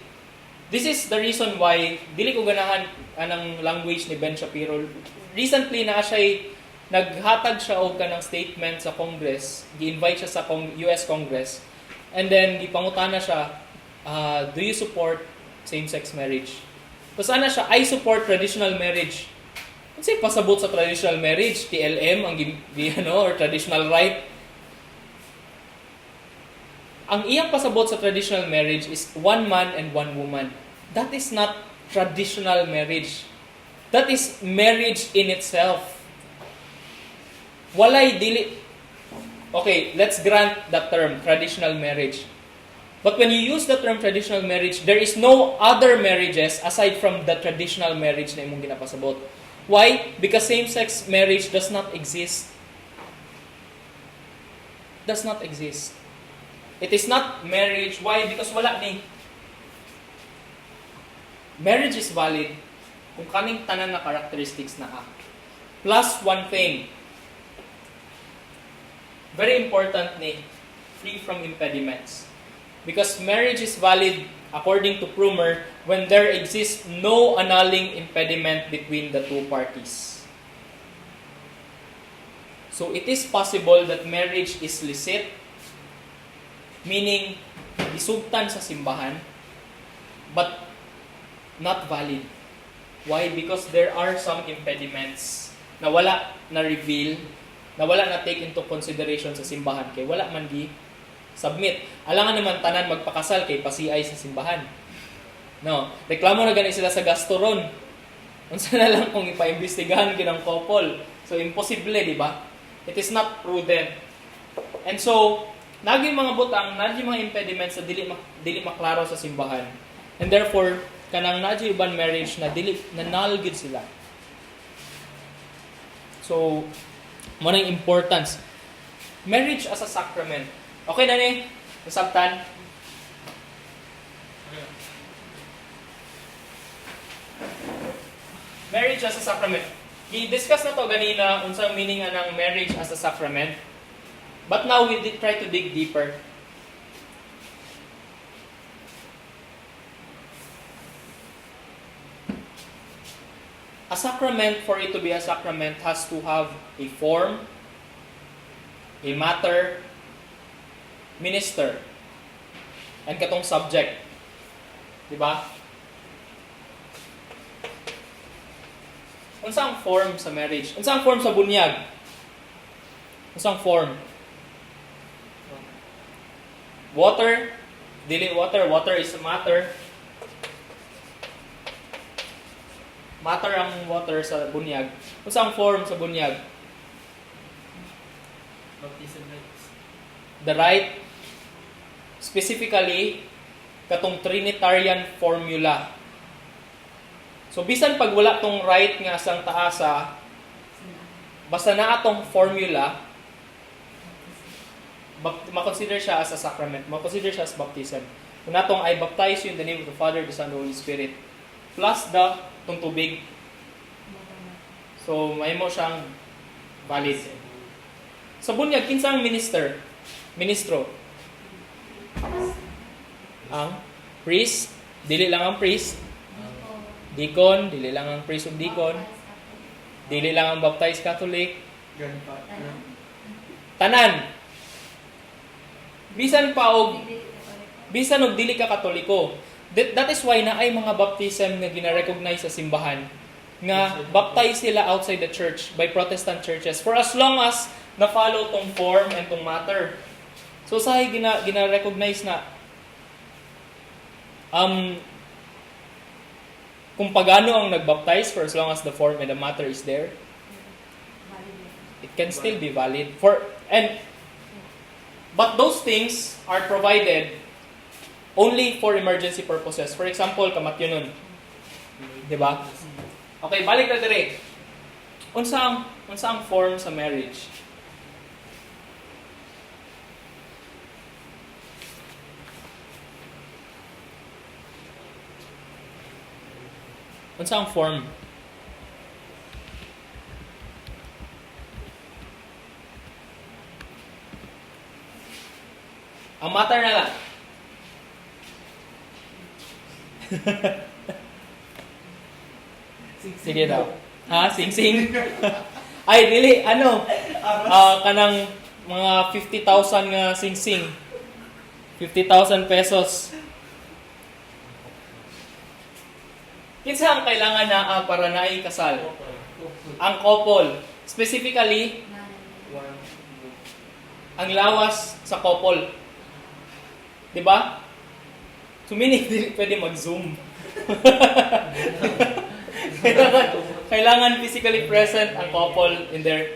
This is the reason why dili ko ganahan anang language ni Ben Shapiro. Recently naghatag siya og kanang statement sa Congress, gi-invite siya sa US Congress. And then gipangutana siya, do you support same-sex marriage? Tapos siya, I support traditional marriage. Kasi pasabot sa traditional marriage, TLM, or traditional right. Ang iyang pasabot sa traditional marriage is one man and one woman. That is not traditional marriage. That is marriage in itself. Walay dili. Okay, let's grant that term, traditional marriage. But when you use the term traditional marriage, there is no other marriages aside from the traditional marriage na imong ginapasabot. Why? Because same-sex marriage does not exist. Does not exist. It is not marriage. Why? Because wala ni. Marriage is valid kung kaning tanan na characteristics na Plus one thing. Very important ni, free from impediments. Because marriage is valid, according to Prumer, when there exists no annulling impediment between the two parties. So it is possible that marriage is licit, meaning isugtan sa simbahan, but not valid. Why? Because there are some impediments na wala na-reveal, na wala na-take into consideration sa simbahan, kay wala man submit. Alangan naman tanan magpakasal kay pasiay sa simbahan. No, reklamo na gani sila sa gasto ron. Unsa na lang kung ipaimbestigahan kinang couple. So imposible, di ba? It is not prudent. And so, naging mga butang, naging mga impediments na dili maklaro sa simbahan. And therefore, kanang naging uban marriage na dili null gid sila. So, mo nang importance. Marriage as a sacrament. Okay na ni? Nasabtan? Marriage as a sacrament. I-discuss na to ganina unsang meaning ng marriage as a sacrament. But now we try to dig deeper. A sacrament, for it to be a sacrament, has to have a form, a matter, minister, and katong subject. Diba? Unsang form sa marriage? Unsang form sa bunyag? Unsang form? Water, dili water. Water is a matter. Matter ang water sa bunyag. Unsang form sa bunyag? Baptism rites. The rite, specifically, katong Trinitarian formula. So, bisan pag wala tong rite nga sang taasa, basta na atong formula, makonsider siya as a sacrament. Makonsider siya as baptism. Kung natong I baptize you in the name of the Father, the Son, and the Holy Spirit, plus tong tubig. So, may mo siyang valid. Sa bunyag, kinsang ministro. Ang priest, dili lang ang priest. Deacon, dili lang ang priest of deacon. Dili lang ang baptized Catholic. Tanan. Bisan og dili ka Katoliko. That is why na ay mga baptism nga gina-recognize sa simbahan nga baptize sila outside the church by Protestant churches for as long as na-follow tong form and tong matter. So sahay gina-recognize na kung pagano ang nagbaptize for as long as the form and the matter is there, it can still be valid. But those things are provided only for emergency purposes. For example, kamatyonon. Diba? Okay, balik na dire. Unsa ang form sa marriage? Unsa ang form? Ang matter na lang. Sige daw. Ha? Sing-sing? Ay, dili. Kanang mga 50,000 nga sing-sing. 50,000 pesos. Kinsa ang kailangan na para naay kasal? Ang couple. Specifically, ang lawas sa couple. Diba? So, meaning, hindi pwede mag-zoom. Kailangan physically present ang couple in their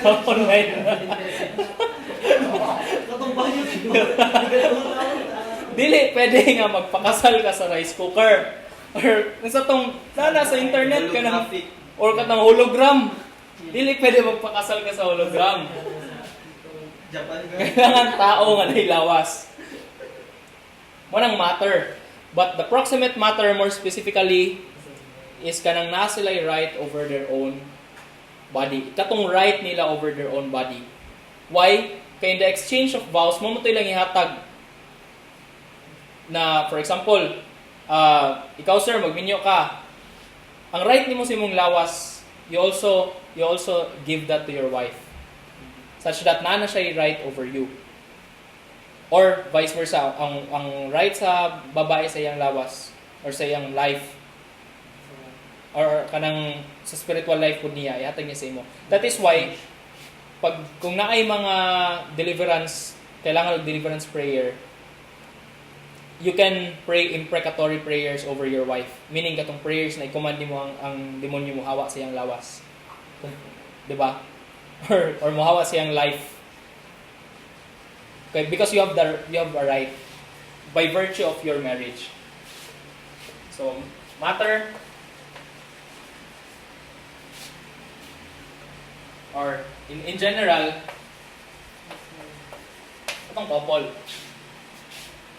online. Dili, pwede nga magpakasal ka sa rice cooker. Or, sa internet ka na, Or katang hologram. Dili pwede magpakasal ka sa hologram. Japan ka. Kailangan tao nga nailawas. Manang matter. But the proximate matter, more specifically, is kanang na sila right over their own body. Katong right nila over their own body. Why? Kaya in the exchange of vows, mamutoy lang ihatag na, for example, ikaw sir, magminyo ka. Ang right nimo sa imong lawas, you also give that to your wife. Such that nana siya right over you. Or vice versa, ang right sa babae sa iyang lawas or sa iyang life or kanang sa spiritual life po niya, ihatag niya sa imo. That is why kung naay mga deliverance, kailangan ng deliverance prayer, you can pray imprecatory prayers over your wife. Meaning katong prayers na i-command mo ang demonyo mo hawa sa iyang lawas. 'Di ba? Or mohawa sa iyang life. Okay, because you have a right by virtue of your marriage. So, matter or in general, itong couple.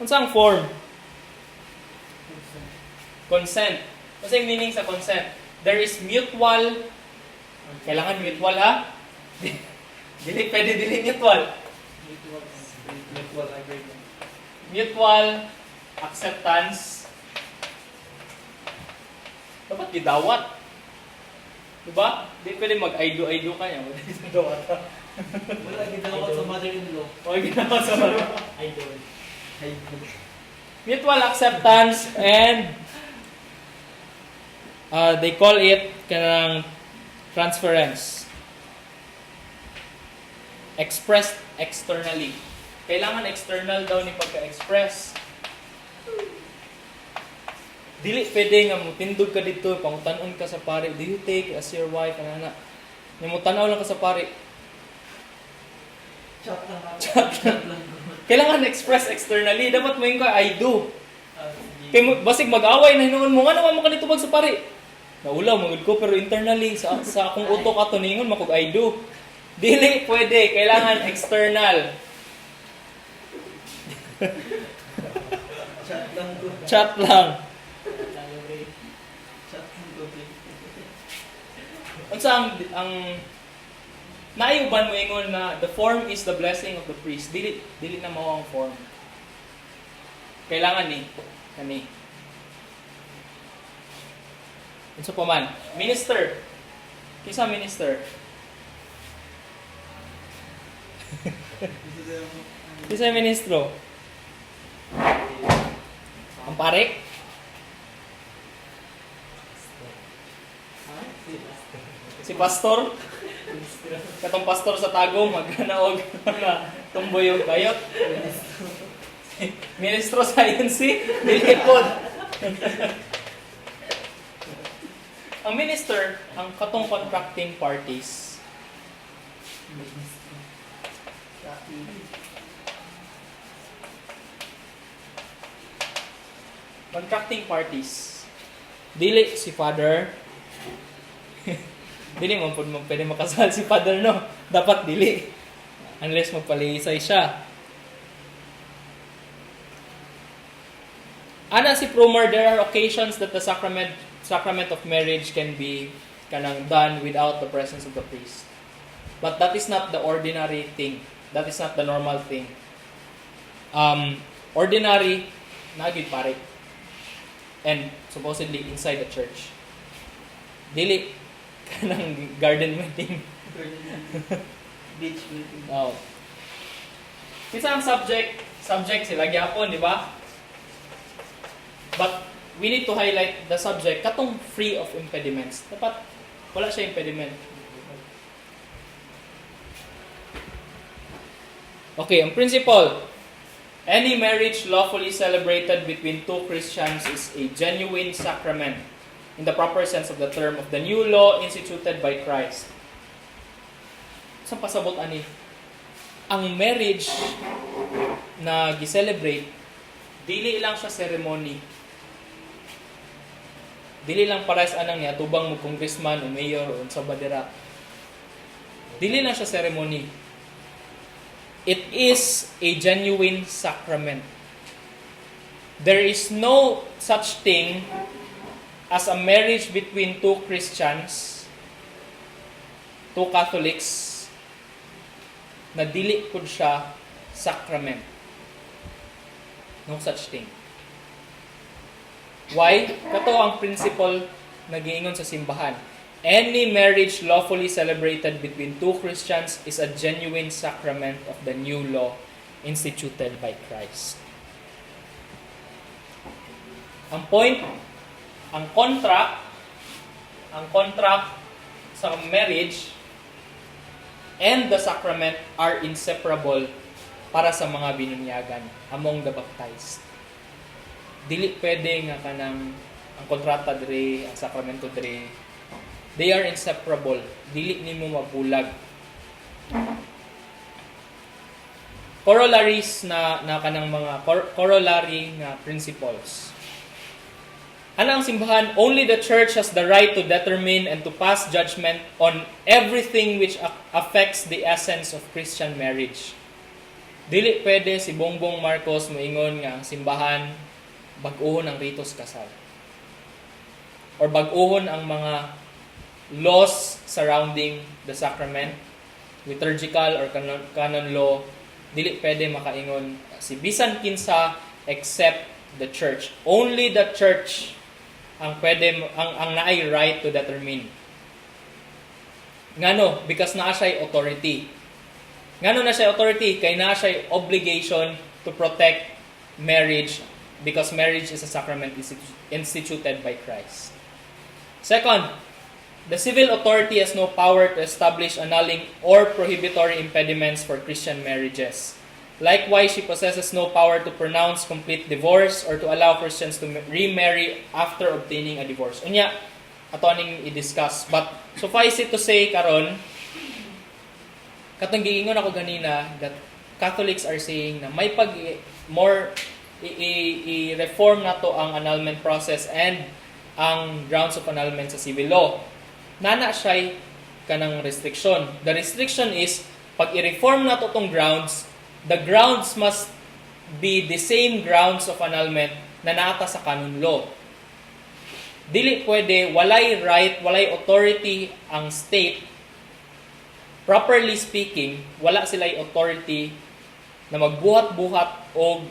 Kung saan form? Consent. Kasi yung meaning sa consent, there is mutual, kailangan mutual ha? Dili mutual. Mutual agreement. Mutual acceptance. Dapat gidawat. Diba? Di pwede mag-aido-aido ka niya. Wala ginawat sa mother-in-law. Wala ginawa sa mga Idol. mutual acceptance and they call it kanang transference. Expressed externally. Kailangan external daw ni pagka-express. Dili pwede nga mo tindog ka dito, pangutanon ka sa pare, do you take as your wife, anana? Nga mo tanaw lang ka sa pare. Chat lang ako. Chat lang. Kailangan express externally. Dapat mo yung ka, I do. Kaya basig mag-away na hinuon mo, nga naman mo ka dito sa pare. Naulaw, magod ko, pero internally, sa akong utok ato ningon, makog I do. Dili pwede, kailangan external. Chat lang ko. Chat lang. Chat lang ko. Unsa ang naayuban mo ingon na the form is the blessing of the priest. Dili na mao ang form. Kailangan ni kani. Unsa pa man? Minister. Kisa minister. Kisa ministro. Ang pare? Si pastor? Katong pastor sa tagong magkanaog na tumboy yung kayot. Ministro sa INC? Dilipod. Ang minister, ang katong contracting parties. Contracting parties. Dili si father. Dili mo pwede makasal si father, no? Dapat dili. Unless magpalihisay siya. Ana si Promer, there are occasions that the sacrament of marriage can be kanang done without the presence of the priest. But that is not the ordinary thing. That is not the normal thing. Ordinary, nagid pare. And supposedly inside the church. Dili kanang garden meeting. Beach meeting. Oh. Kinsa ang subject sila gyapon, di ba? But we need to highlight the subject katong free of impediments. Dapat wala siya impediment. Okay, ang principle. Any marriage lawfully celebrated between two Christians is a genuine sacrament in the proper sense of the term of the new law instituted by Christ. Sa pasabot ani, ang marriage na gi-celebrate, dili lang siya ceremony. Dili lang pares anang niya tubang mo congressman o mayor o unsa ba dira. Dili lang siya ceremony. It is a genuine sacrament. There is no such thing as a marriage between two Christians, two Catholics, na dili pud siya sacrament. No such thing. Why? Kato ang principle na giingon sa simbahan. Any marriage lawfully celebrated between two Christians is a genuine sacrament of the new law instituted by Christ. Ang point, ang contract sa marriage and the sacrament are inseparable para sa mga binunyagan among the baptized. Dili pwede nga kanang ang kontrata dire, ang sakramento dire. They are inseparable. Dili nimo mabulag. Corollaries na kanang mga corollary nga principles. Ano ang simbahan? Only the church has the right to determine and to pass judgment on everything which affects the essence of Christian marriage. Dili pwede si Bongbong Marcos moingon nga ang simbahan bag-ohon ang ritos kasal. Or bag-ohon ang mga laws surrounding the sacrament, liturgical or canon law. Dili pwede makaingon si bisan kinsa except the church. Only the church ang pwede ang naay right to determine. Ngano? Because naa siya authority. Ngano na siya authority? Kay naa siya obligation to protect marriage because marriage is a sacrament instituted by Christ. Second, the civil authority has no power to establish annulling or prohibitory impediments for Christian marriages. Likewise, she possesses no power to pronounce complete divorce or to allow Christians to remarry after obtaining a divorce. Unya, ato aning i-discuss. But suffice it to say karon, katong giingon ako ganina that Catholics are saying na may i-reform na to ang annulment process and ang grounds of annulment sa civil law. Nana siya kanang restriction. The restriction is, pag i-reform na to tong grounds, the grounds must be the same grounds of annulment na naata sa canon law. Dili pwede, walay right, walay authority ang state. Properly speaking, wala sila'y authority na magbuhat-buhat o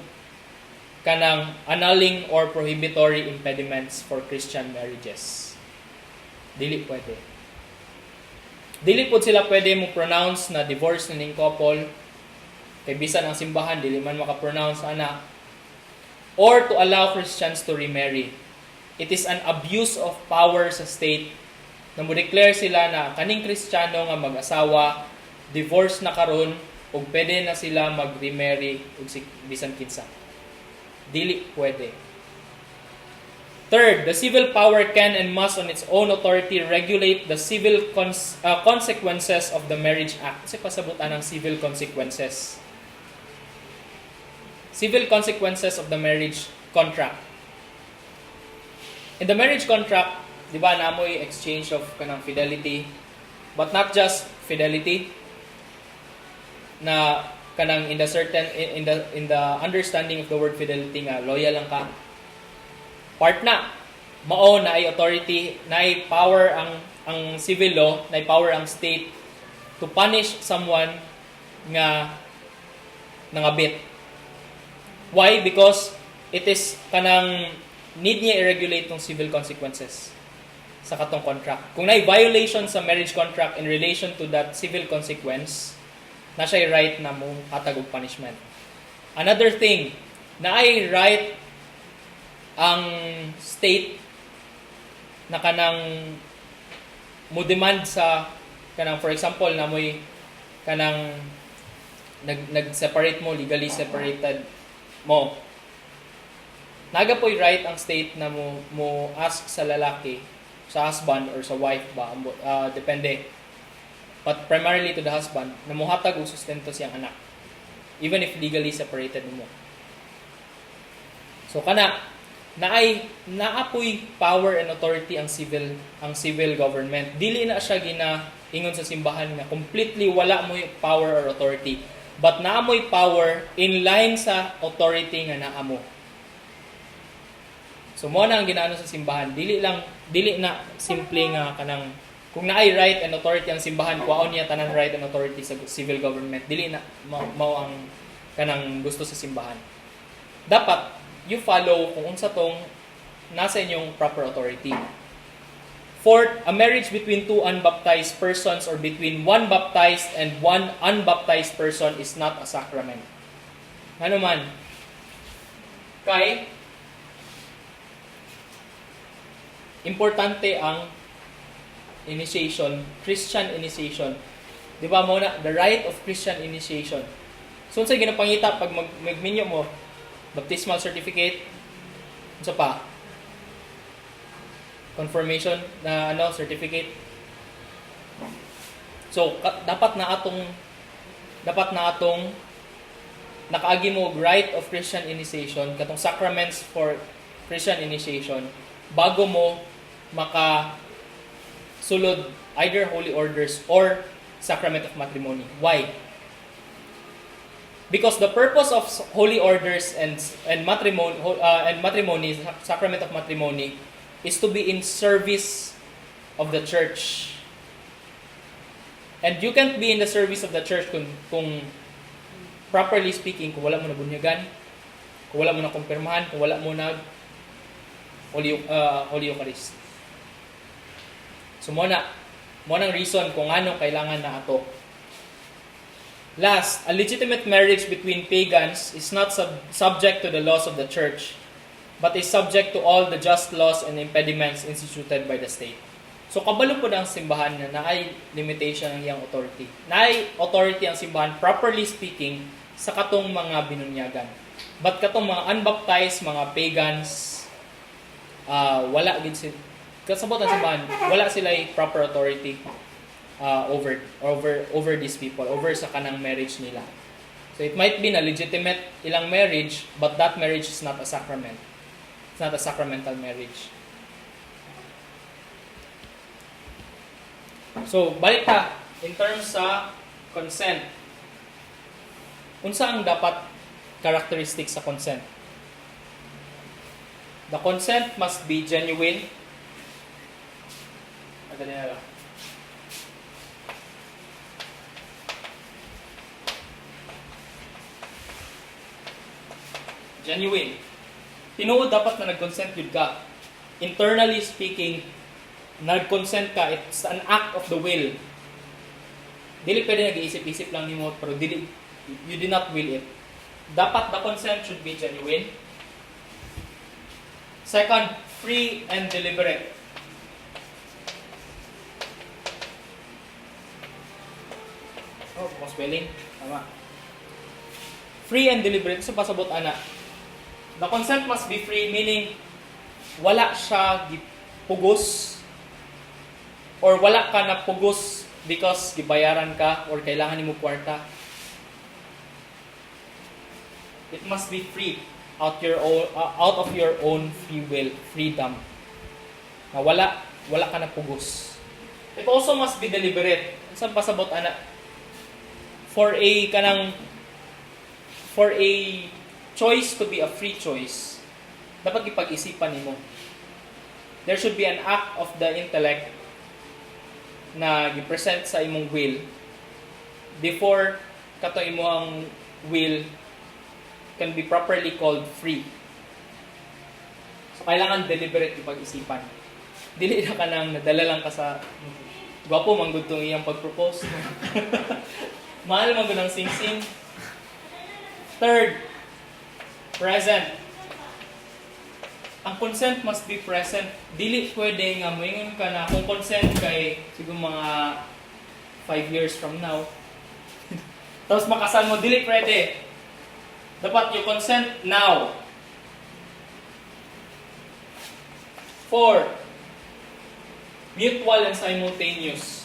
kanang annulling or prohibitory impediments for Christian marriages. Dili pwede. Dili po sila pwede mo pronounce na divorce na ning couple. Kay bisan ang simbahan, dili man maka-pronounce ana. Or to allow Christians to remarry. It is an abuse of power sa state na mo-declare sila na kaning Kristiyano nga mag-asawa, divorce na karon ug pwede na sila mag-remarry ug bisan kinsa. Dili pwede. Third, the civil power can and must on its own authority regulate the civil consequences of the Marriage Act. Kasi pasabutan ng civil consequences. Civil consequences of the marriage contract. In the marriage contract, di ba, namoy exchange of kanang fidelity, but not just fidelity, na kanang in the understanding of the word fidelity nga loyal lang ka. Part na mao na ay authority, na ay power ang civil law, na ay power ang state to punish someone nga nangabit. Why? Because it is kanang need niya i-regulate tong civil consequences sa katong contract. Kung na violation sa marriage contract in relation to that civil consequence, na siya right na mo katagog punishment. Another thing, na ay right ang state na kanang mo demand sa kanang, for example, na mo'y kanang nag-separate mo, legally separated mo. Naga po'y right ang state na mo ask sa lalaki, sa husband or sa wife ba, depende. But primarily to the husband, na muhatag o sustento siyang anak. Even if legally separated mo. So kana, naapoy power and authority ang civil government. Dili na siya ginaingon sa simbahan nga completely wala mo power or authority. But naamoy power in line sa authority nga naa mo. So mo na ang ginaano sa simbahan, dili na simple nga kanang kung naay right and authority ang simbahan, kuwaon niya tanan right and authority sa civil government. Dili na mao ang kanang gusto sa simbahan. Dapat you follow kung unsa tong nasa inyong proper authority. Fourth, a marriage between two unbaptized persons or between one baptized and one unbaptized person is not a sacrament. Ano man? Kay importante ang initiation, Christian initiation. Di ba mo na, the right of Christian initiation. So, unsay ginapangita pag magminyo mo, baptismal certificate, unsa pa? Confirmation na certificate. So, dapat na atong nakaagi mo right of Christian initiation, katong sacraments for Christian initiation, bago mo makasulod either holy orders or sacrament of matrimony. Why? Because the purpose of holy orders and matrimony, sacrament of matrimony, is to be in service of the church. And you can't be in the service of the church kung properly speaking, kung wala mo nabunyagan, kung wala mo na kumpirmahan, kung wala mo na Holy Eucharist. So mo nang reason kung ano kailangan na ato. Last, a legitimate marriage between pagans is not subject to the laws of the church, but is subject to all the just laws and impediments instituted by the state. So kabalo po ang simbahan na naay limitation ang iyang authority. Naay authority ang simbahan, properly speaking, sa katong mga binunyagan. But katong mga unbaptized, mga pagans, wala gid sila. Kasabot ang simbahan, wala sila proper authority over these people, over sa kanang marriage nila. So it might be na legitimate ilang marriage, but that marriage is not a sacrament. It's not a sacramental marriage. So, balik ta, in terms sa consent. Unsa ang dapat characteristics sa consent? The consent must be genuine. Genuine. Tinuod dapat na nag-consent yun ka. Internally speaking, nag-consent ka, it's an act of the will. Dili pwede nag-iisip-isip lang nimo pero you did not will it. Dapat the consent should be genuine. Second, free and deliberate. Spelling. Tama. Free and deliberate. So, pasabot ana. The consent must be free, meaning wala siya pugos or wala ka na pugos because gibayaran ka or kailangan nimo kwarta. It must be free out of your own free will, freedom. Na wala ka na pugos. It also must be deliberate. Saan pasabot ana? For a choice to be a free choice, dapat ipag-isipan nimo. There should be an act of the intellect na gipresent sa imong will before kato imo ang will can be properly called free. So, kailangan deliberate ipag-isipan. Dili na ka nang nadala lang ka sa gwapo manggod tong iyang pag-propose. Mahal man ng sing-sing. Third, present. Ang consent must be present. Dili pwede nga moingon ka na kung consent kay siguro mga 5 years from now. Tapos makasal mo, dili pwede. Dapat you consent now. 4, mutual and simultaneous.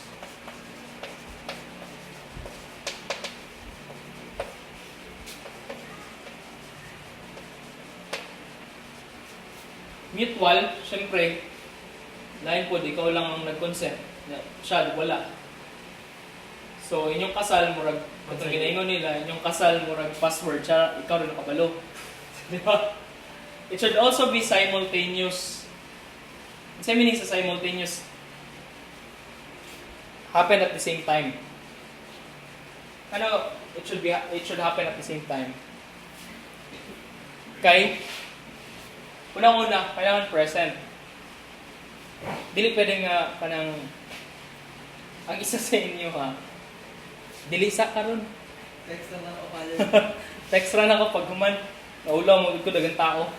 mutual, syempre, lain po, ikaw lang ang nag-consent. Siya, wala. So, inyong kasal, murag, katong ginaingon nila, inyong kasal, murag password siya, ikaw rin nakabalo. Di ba? It should also be simultaneous. Sa meaning sa simultaneous, happen at the same time. Ano, it should happen at the same time. Okay? Unang-una, kailangan present. Dili pwede nga kanang ang isa sa inyo ha. Dili sa karon. Text lang ako pala. Text ra na ako pag human. Naulaw mo ko dagang tao.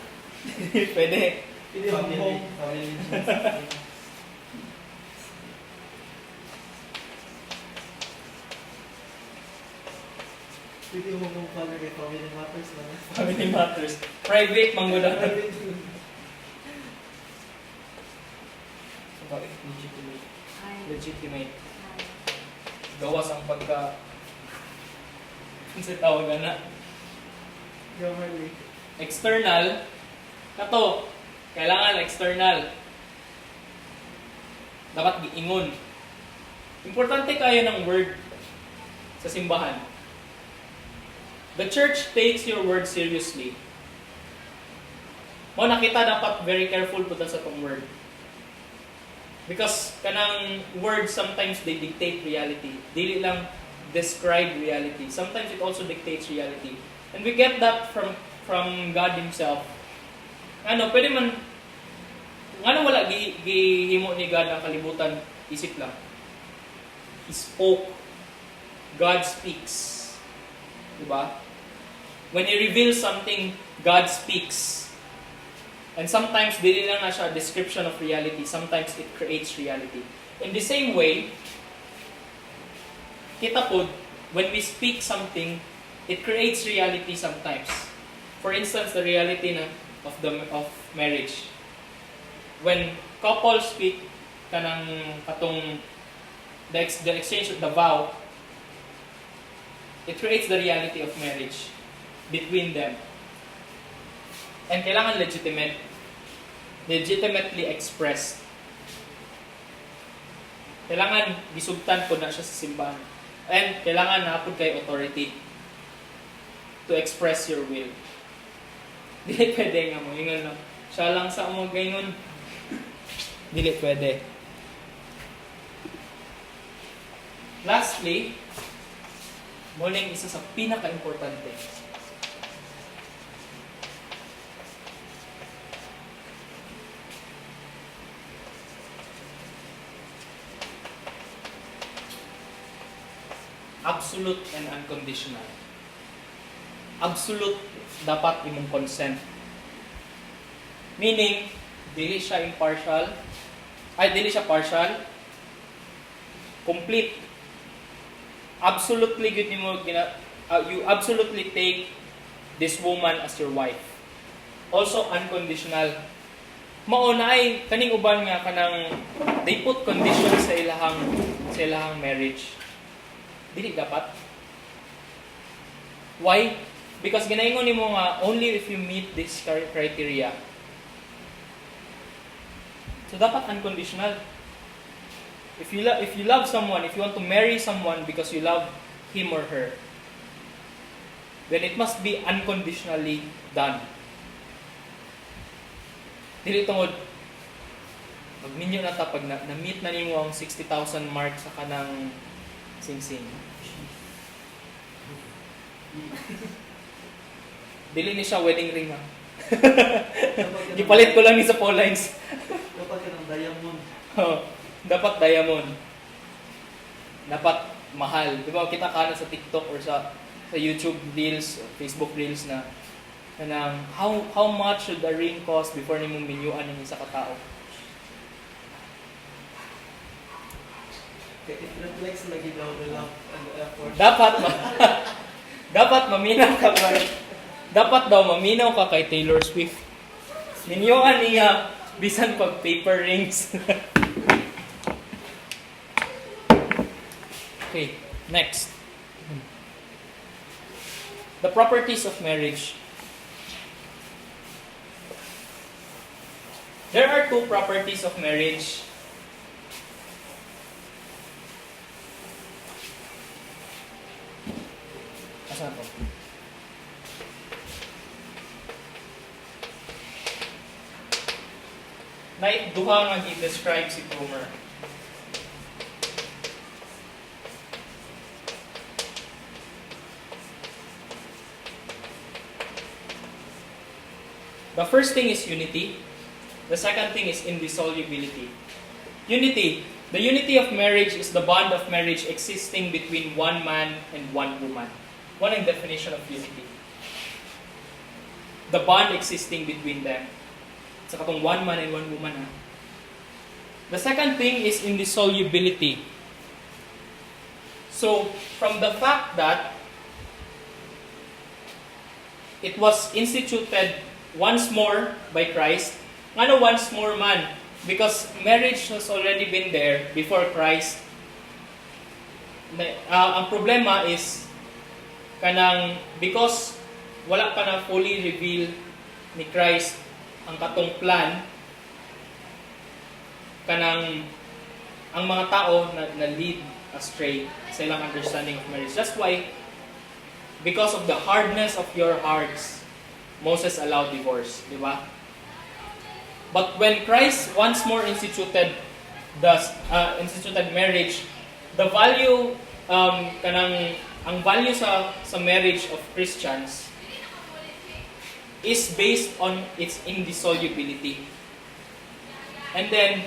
Pwede. Hindi mo home. Family. Pwede mo home pala kay Family Matters na. Family matters. Private manggulo. Legitimate. Legitimate. Gawas ang pagka sa tawagan na. Government. External. Kato. Kailangan external. Dapat giingon. Importante kayo ng word sa simbahan. The church takes your word seriously. Mo nakita dapat very careful po sa tong word. Because kanang words sometimes they dictate reality. Dili lang describe reality. Sometimes it also dictates reality. And we get that from God Himself. Ano, pwede man ano wala gihimo ni God ang kalibutan, isip lang. He spoke. God speaks. Diba? When He reveals something, God speaks. And sometimes, dili lang na siya a description of reality. Sometimes, it creates reality. In the same way, kita po, when we speak something, it creates reality sometimes. For instance, the reality of marriage. When couples speak kanang katong the exchange of the vow, it creates the reality of marriage between them. And kailangan legitimately expressed. Kailangan gisugtan po na siya sa simbahan. And kailangan napod kay authority to express your will. Dili pwede nga mo, ingon lang. Siya lang sa mo gayon. Dili pwede. Lastly, muling isa sa pinaka-importante. Absolute and unconditional. Absolute, dapat imong consent. Meaning, dili siya impartial, dili siya partial, complete. Absolutely good nimo you absolutely take this woman as your wife. Also unconditional. Mao na ay kaning uban nga kanang they put conditions sa ilahang marriage. Dili dapat. Why? Because ginaingon nimo nga only if you meet this criteria. So dapat unconditional. If you love someone, if you want to marry someone because you love him or her, then it must be unconditionally done. Dili tungod magminyo na ta pag na-meet na nimo ang 60,000 mark sa kanang sing-sing. Dili ni siya wedding ring ha. Gipalit ko lang ni sa Paulines. Dapat ka ng diamond. Dapat diamond. Dapat mahal. Di ba kita ka na sa TikTok or sa YouTube Reels, Facebook Reels na how much should a ring cost before nimo minyuan ng isa ka tao? It reflects lagi daw the love and the effort. Dapat maminaw ka ba? Dapat daw maminaw ka kay Taylor Swift. Minyuan niya bisan pag paper rings. Okay, next. The properties of marriage. There are two properties of marriage. Asan to? Duha nga i-describe si Plumer. The first thing is unity. The second thing is indissolubility. Unity. The unity of marriage is the bond of marriage existing between one man and one woman. One ang definition of unity. The bond existing between them. Sa katong one man and one woman. Ha? The second thing is indissolubility. So, from the fact that it was instituted once more by Christ, ano once more man? Because marriage has already been there before Christ. Ang problema is kanang because wala pa na fully reveal ni Christ ang katong plan, kanang ang mga tao na lead astray sa ilang understanding of marriage. That's why, because of the hardness of your hearts, Moses allowed divorce, di ba? But when Christ once more instituted marriage, the value ang value sa marriage of Christians is based on its indissolubility. And then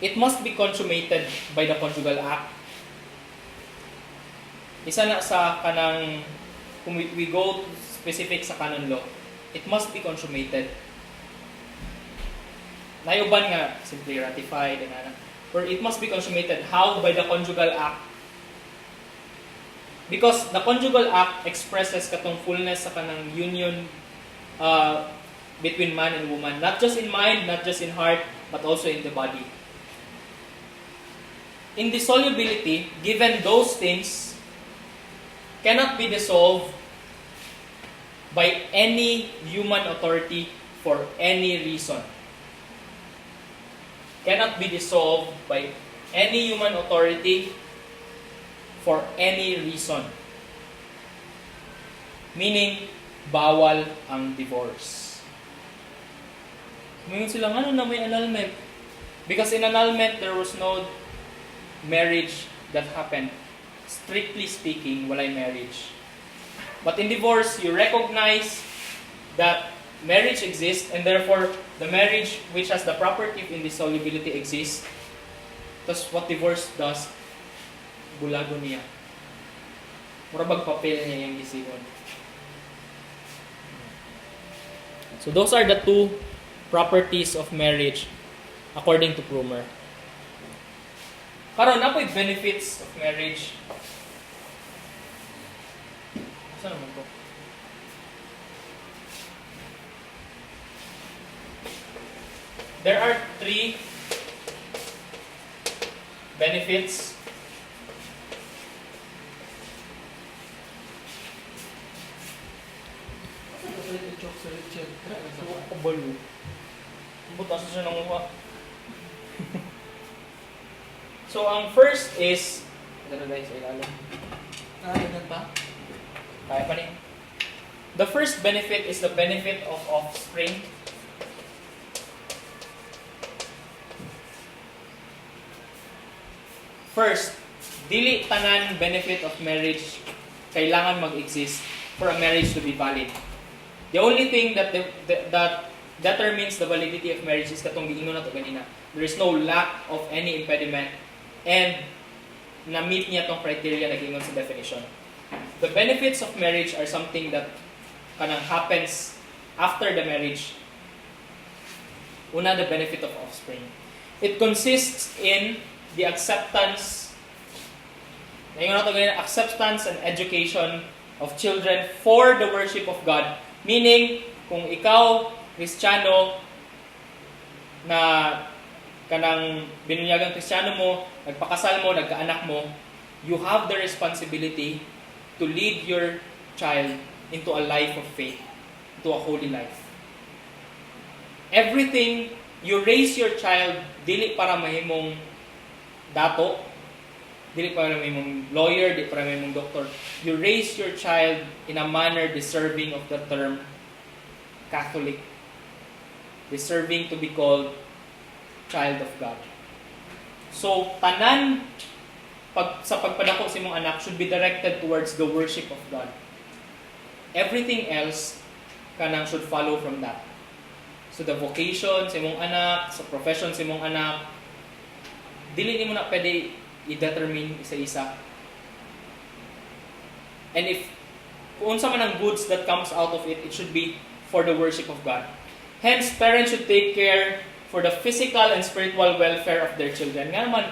it must be consummated by the conjugal act. Isa na sa kanang kung we go specific sa canon law, it must be consummated. Nayuban nga, simply ratified, or it must be consummated. How? By the conjugal act. Because the conjugal act expresses katong fullness sa kanang union between man and woman. Not just in mind, not just in heart, but also in the body. Indissolubility, given those things, cannot be dissolved by any human authority for any reason. Cannot be dissolved by any human authority for any reason. Meaning, bawal ang divorce. Ngayon sila, ano na may annulment? Because in annulment, there was no marriage that happened. Strictly speaking, walay marriage. But in divorce, you recognize that marriage exists, and therefore, the marriage which has the property of indissolubility exists. That's what divorce does. Bulago niya. Murabag papel niya yung gisihon. So those are the two properties of marriage according to Plumer. Karon na po'y benefits of marriage. Saan naman to? There are 3 benefits. Kabalo. Butas siya ng uwa. So, ang first is, ito guys, sa ilalim. Nakainan pa? Kaya pa rin. The first benefit is the benefit of offspring. First, dili tanan benefit of marriage kailangan mag-exist for a marriage to be valid. The only thing that determines the validity of marriage is katong giingon nato kanina. There is no lack of any impediment and na-meet niya tong criteria na giingon sa definition. The benefits of marriage are something that kanang happens after the marriage. Una, the benefit of offspring. It consists in the acceptance and education of children for the worship of God. Meaning, kung ikaw, Kristiyano, na kanang binunyagang Kristiyano mo, nagpakasal mo, nagkaanak mo, you have the responsibility to lead your child into a life of faith, into a holy life. everything, you raise your child, dili para mahimong dato, dili para mahimong lawyer, dili para mahimong doctor. You raise your child in a manner deserving of the term Catholic, deserving to be called child of God. So, tanan sa pagpadako sa imong anak should be directed towards the worship of God. Everything else kanang should follow from that. So the vocation sa imong anak, sa profession sa imong anak, dili nimo na pwede i-determine isa-isa. And if kung unsa man ang goods that comes out of it, it should be for the worship of God. Hence, parents should take care for the physical and spiritual welfare of their children. Nga naman,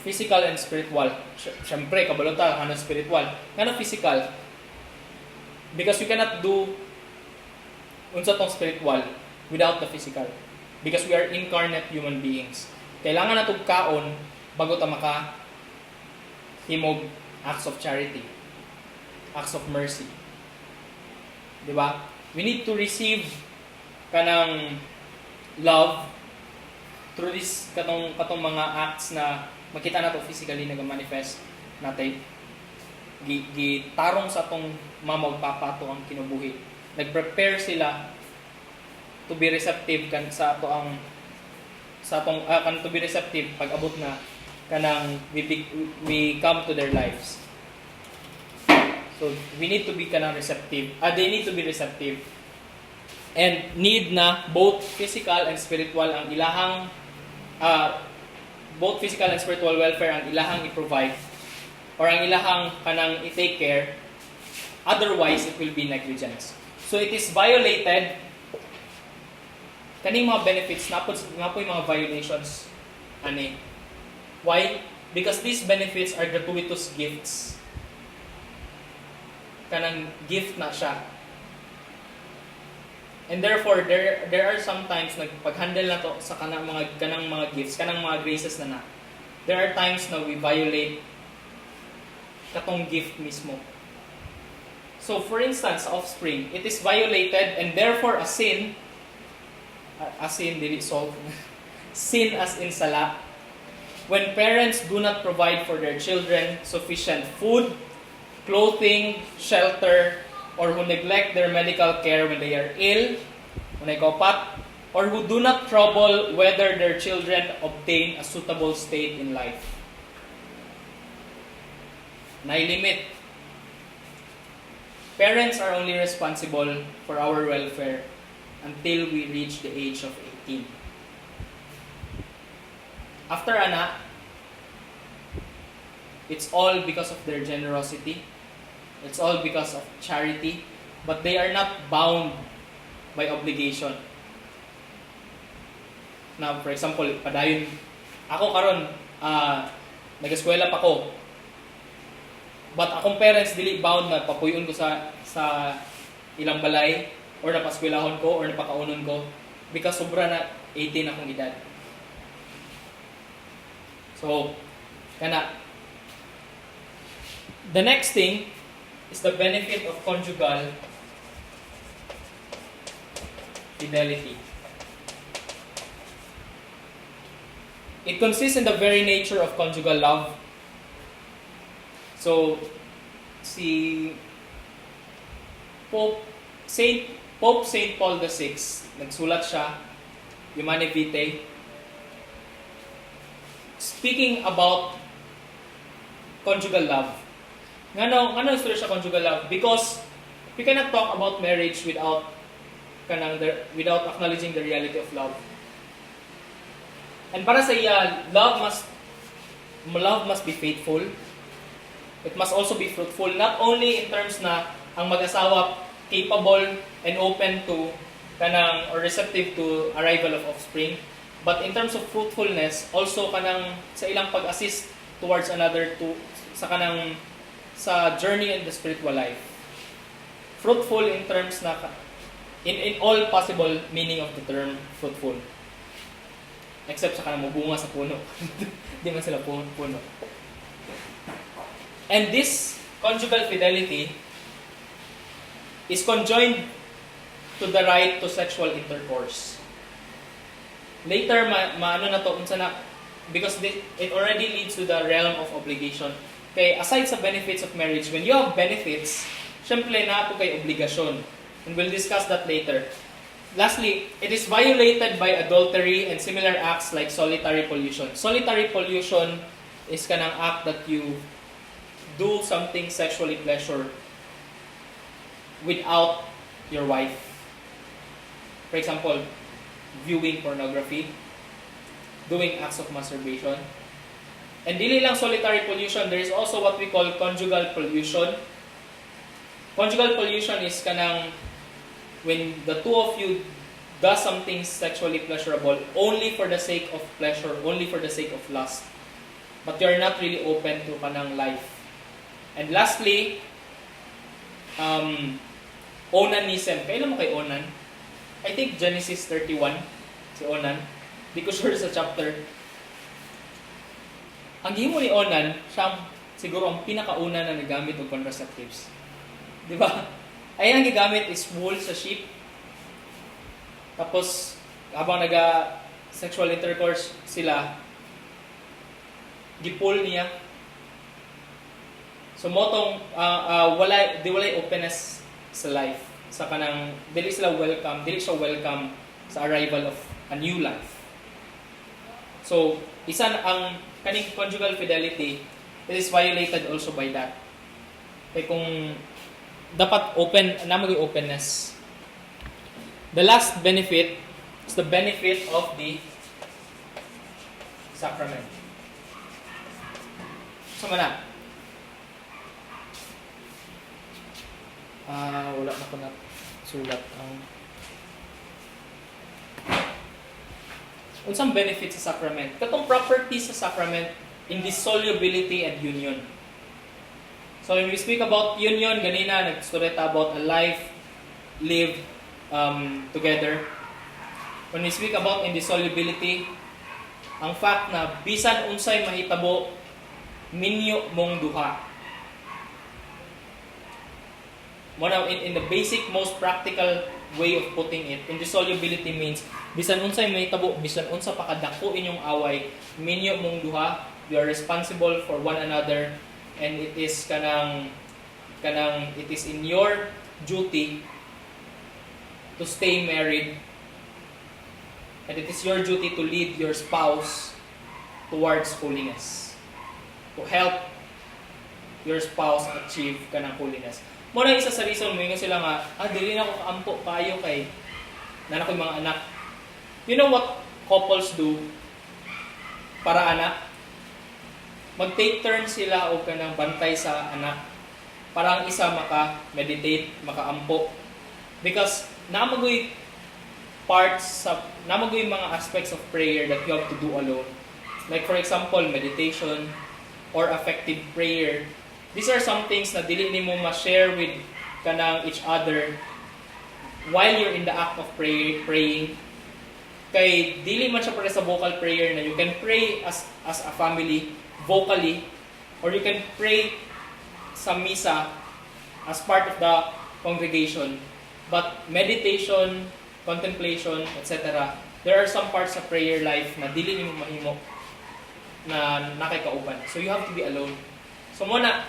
physical and spiritual. Siyempre, kabalota, ano spiritual. Nga na physical. Because we cannot do unsa tong spiritual without the physical. Because we are incarnate human beings. Kailangan natong kaon bago ta maka himog acts of charity, acts of mercy. Di ba? We need to receive kanang love through this katong mga acts na makita nato physically nag-manifest natin. Gitarong sa atong mama ug papa to ang kinabuhi. Nag-prepare sila to be receptive kan sa ato ang kan to be receptive pag abot na kanang we come to their lives. So we need to be kanang receptive. They need to be receptive. And need na both physical and spiritual ang ilahang both physical and spiritual welfare ang ilahang i-provide or ang ilahang kanang i-take care. Otherwise, it will be negligence. So it is violated. Kaning mga benefits na po yung mga violations. Ani? Why? Because these benefits are gratuitous gifts. Kanang gift na siya. And therefore, there are sometimes nagpag-handle na to sa kanang mga gifts, kanang mga graces na. There are times na we violate katong gift mismo. So, for instance, offspring, it is violated and therefore a sin, dili solve, sin as in sala, when parents do not provide for their children sufficient food, clothing, shelter, or who neglect their medical care when they are ill, when they kaupat, or who do not trouble whether their children obtain a suitable state in life. Nailimit. Parents are only responsible for our welfare until we reach the age of 18. After ana, it's all because of their generosity. It's all because of charity. But they are not bound by obligation. Now, for example, padayon, ako karon nag-eskwela pa ko. But akong parents dili bound na papuyon ko sa ilang balay or napaskwelahon ko or napakaunon ko because sobra na 18 akong edad. So, kana. The next thing is the benefit of conjugal fidelity. It consists in the very nature of conjugal love. So, si Pope Saint Paul VI, nagsulat siya, Humanae Vitae, speaking about conjugal love. Ngano istorya siya conjugal love? Because we cannot talk about marriage without acknowledging the reality of love. And para sa iya, love must be faithful. It must also be fruitful, not only in terms na ang mag-asawa capable and open to kanang or receptive to arrival of offspring, but in terms of fruitfulness, also kanang sa ilang pag-assist towards another to sa journey in the spiritual life. Fruitful in terms na in all possible meaning of the term fruitful. Except sa kanang mabunga sa puno. Di man sila puno. And this conjugal fidelity is conjoined to the right to sexual intercourse. Later, maano na to, unsa na, because it already leads to the realm of obligation. Okay, aside sa benefits of marriage, when you have benefits, syempre na ito kay obligasyon. And we'll discuss that later. Lastly, it is violated by adultery and similar acts like solitary pollution. Solitary pollution is kanang act that you do something sexually pleasure without your wife. For example, viewing pornography, doing acts of masturbation. And dili lang solitary pollution, there is also what we call conjugal pollution. Conjugal pollution is kanang when the two of you does something sexually pleasurable only for the sake of pleasure, only for the sake of lust. But you're not really open to kanang life. And lastly, onanism. Kailan mo kay onan? I think Genesis 31, si Onan. Di ko sure sa chapter. Ang himo ni Onan, siya siguro ang pinakauna na nagamit ng contraceptives. Di ba? Ay ang gigamit is wool sa sheep. Tapos, habang sexual intercourse sila, gipul niya. So, motong, di walay openness sa life. Sa kanang, dili siya welcome sa arrival of a new life. So, isa ang kaning conjugal fidelity, it is violated also by that. Kaya kung dapat namagay openness. The last benefit is the benefit of the sacrament. Sama na. Wala na ko na sulat ang unsang benefit sa sacrament. Katong properties sa sacrament, indissolubility and union. So when we speak about union, ganina nagstoreta about a life lived together. When we speak about indissolubility, ang fact na bisan unsay mahitabo, minyo mong duha. In the basic, most practical way of putting it, indissolubility means bisan unsay mahitabo, bisan unsa pakadako inyong away, minyo mong duha, you are responsible for one another. And it is it is in your duty to stay married, and it is your duty to lead your spouse towards holiness, to help your spouse achieve kanang holiness. Muna isa sa reason mo sila nga, dili na ko kaampo kayo kay nana ko mga anak. You know what couples do para anak? Mag-take turn sila o kanang bantay sa anak. Para ang isa maka-meditate, maka-ampo. Because namagoy mga aspects of prayer that you have to do alone. Like for example, meditation or affective prayer. These are some things na dili nimo ma-share with kanang each other while you're in the act of praying. Kay dili man siya para sa vocal prayer na you can pray as a family vocally, or you can pray sa misa as part of the congregation. But meditation, contemplation, etc., there are some parts of prayer life na dili nimo mahimo na nakikauban. So you have to be alone. So muna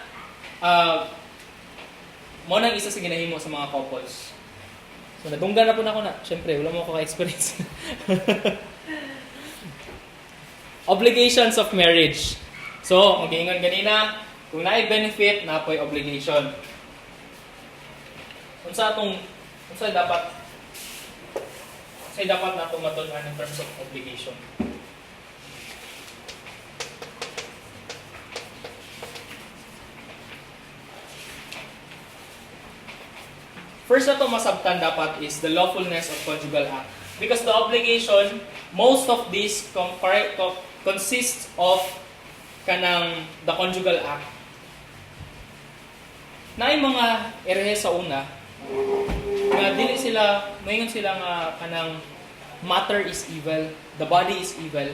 isa sa ginahimo sa mga couples. So nadunggan na po na ako na. Siyempre, wala mo ako ka-experience. Obligations of marriage. So, mag-iingon ganina, kung naay benefit, napoy obligation. Unsa dapat nato matun-an in terms of obligation. First na to masabtan dapat is the lawfulness of conjugal act. Because the obligation, most of this consists of kanang the conjugal act. Naay mga erehe sa una, nga dili sila, mayon sila nga kanang matter is evil, the body is evil,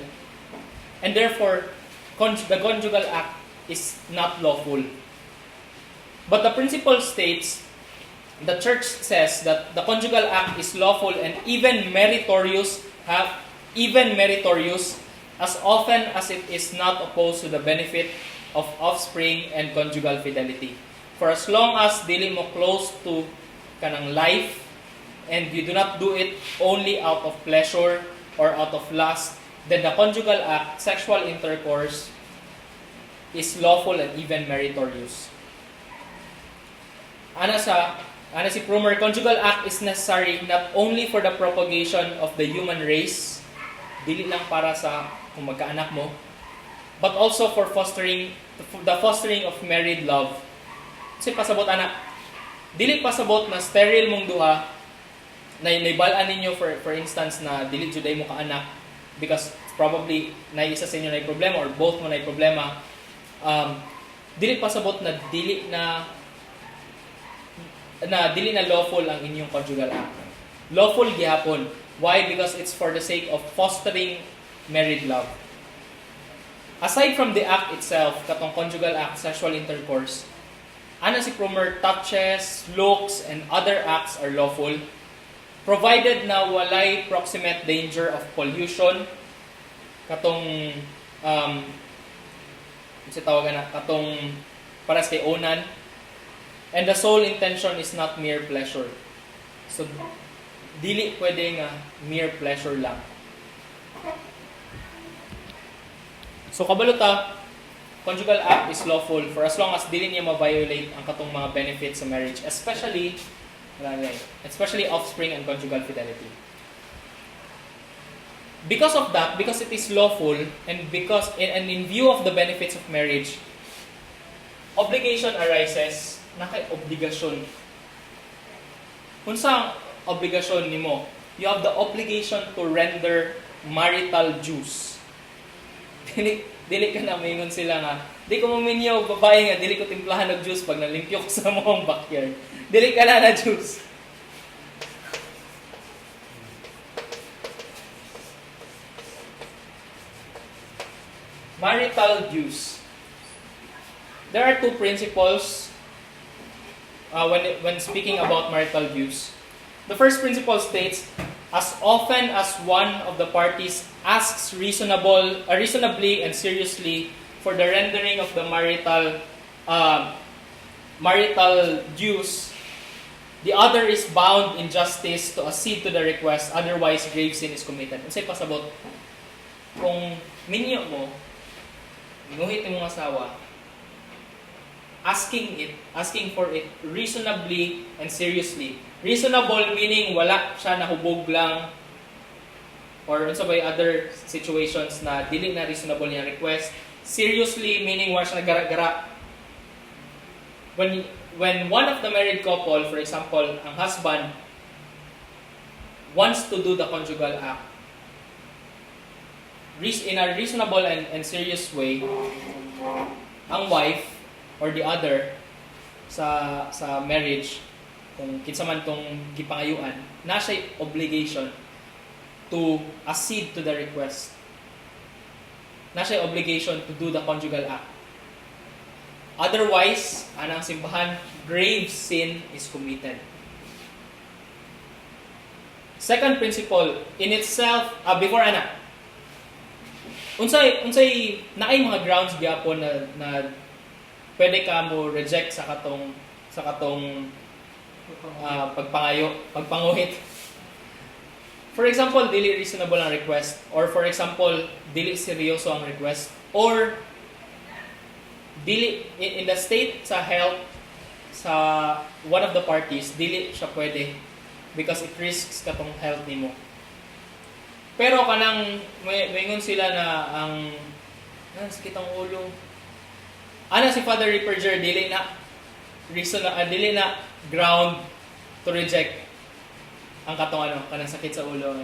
and therefore, the conjugal act is not lawful. But the principle states the church says that the conjugal act is lawful and even meritorious as often as it is not opposed to the benefit of offspring and conjugal fidelity. For as long as dili mo close to kanang life and you do not do it only out of pleasure or out of lust, then the conjugal act, sexual intercourse, is lawful and even meritorious. Ana si Prumer, conjugal act is necessary not only for the propagation of the human race, dili lang para sa kung magkaanak mo, but also for the fostering of married love. Kasi pasabot anak, dili pasabot na sterile mong duha, na naibalaan ninyo for instance na dili juday mo ka anak because probably na isa sa inyo na problema or both mo na problema. Dili pasabot na dili na lawful ang inyong conjugal act. Lawful gihapon. Why? Because it's for the sake of fostering married love. Aside from the act itself, katong conjugal act, sexual intercourse, ana si Prumer, touches, looks, and other acts are lawful, provided na walay proximate danger of pollution, katong katong paras kay onan, and the sole intention is not mere pleasure. So dili pwede nga mere pleasure lang. So kabaluta, conjugal act is lawful for as long as dili niya ma-violate ang katong mga benefits sa marriage, especially offspring and conjugal fidelity. Because of that, because it is lawful, and in view of the benefits of marriage, obligation arises. Nakay obligasyon. Unsa obligasyon nimo? You have the obligation to render marital dues. Dili ka na mingon sila nga, di ko maminyaw babae nga, dili ko timplahan og juice pag nalimpyo ko sa mong backyard. Dili ka na juice. Marital dues. There are two principles when speaking about marital dues. The first principle states, as often as one of the parties asks reasonably and seriously for the rendering of the marital dues, the other is bound in justice to accede to the request, otherwise grave sin is committed. Unsay pasabot? Kung minyo mo, ginuhit imong asawa, asking for it reasonably and seriously. Reasonable meaning wala siya nahubog lang or unsa bay other situations na dili na reasonable niya request. Seriously meaning wala siya nagara-gara. When one of the married couple, for example, ang husband wants to do the conjugal act in a reasonable and serious way, ang wife or the other sa marriage, kung kinsa man tong gipangayuan, na siya obligation to accede to the request. Na siya obligation to do the conjugal act. Otherwise, anang simbahan, grave sin is committed. Second principle, in itself, before ana, unsay naay mga grounds gyapon na pwede ka mo reject sa katong pagpanguhit. For example, dili reasonable ang request, or for example, dili seryoso ang request, or dili in the state sa health sa one of the parties, dili siya pwede because it risks katong health nimo. Pero kanang maingon sila na ang sakit ang ulo. Ana si Father Ripperger dili na ground to reject ang katong kanang sakit sa ulo.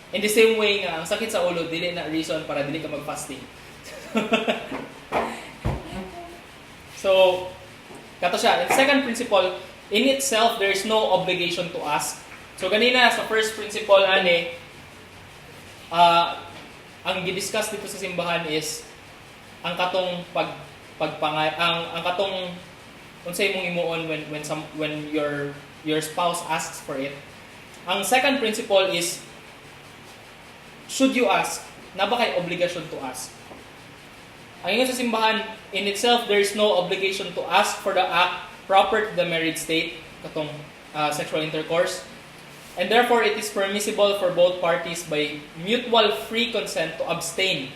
In the same way nga ang sakit sa ulo dili na reason para dili ka mag-fasting. So kato siya. The second principle, in itself there is no obligation to ask. So ganina sa first principle ang gidiscuss dito sa simbahan is ang katong ang katong unsay imong imuon when your spouse asks for it. Ang second principle is, should you ask? Na ba kay obligation to ask? Ang ingon sa simbahan, in itself, there is no obligation to ask for the act proper to the married state, katong sexual intercourse. And therefore, it is permissible for both parties by mutual free consent to abstain.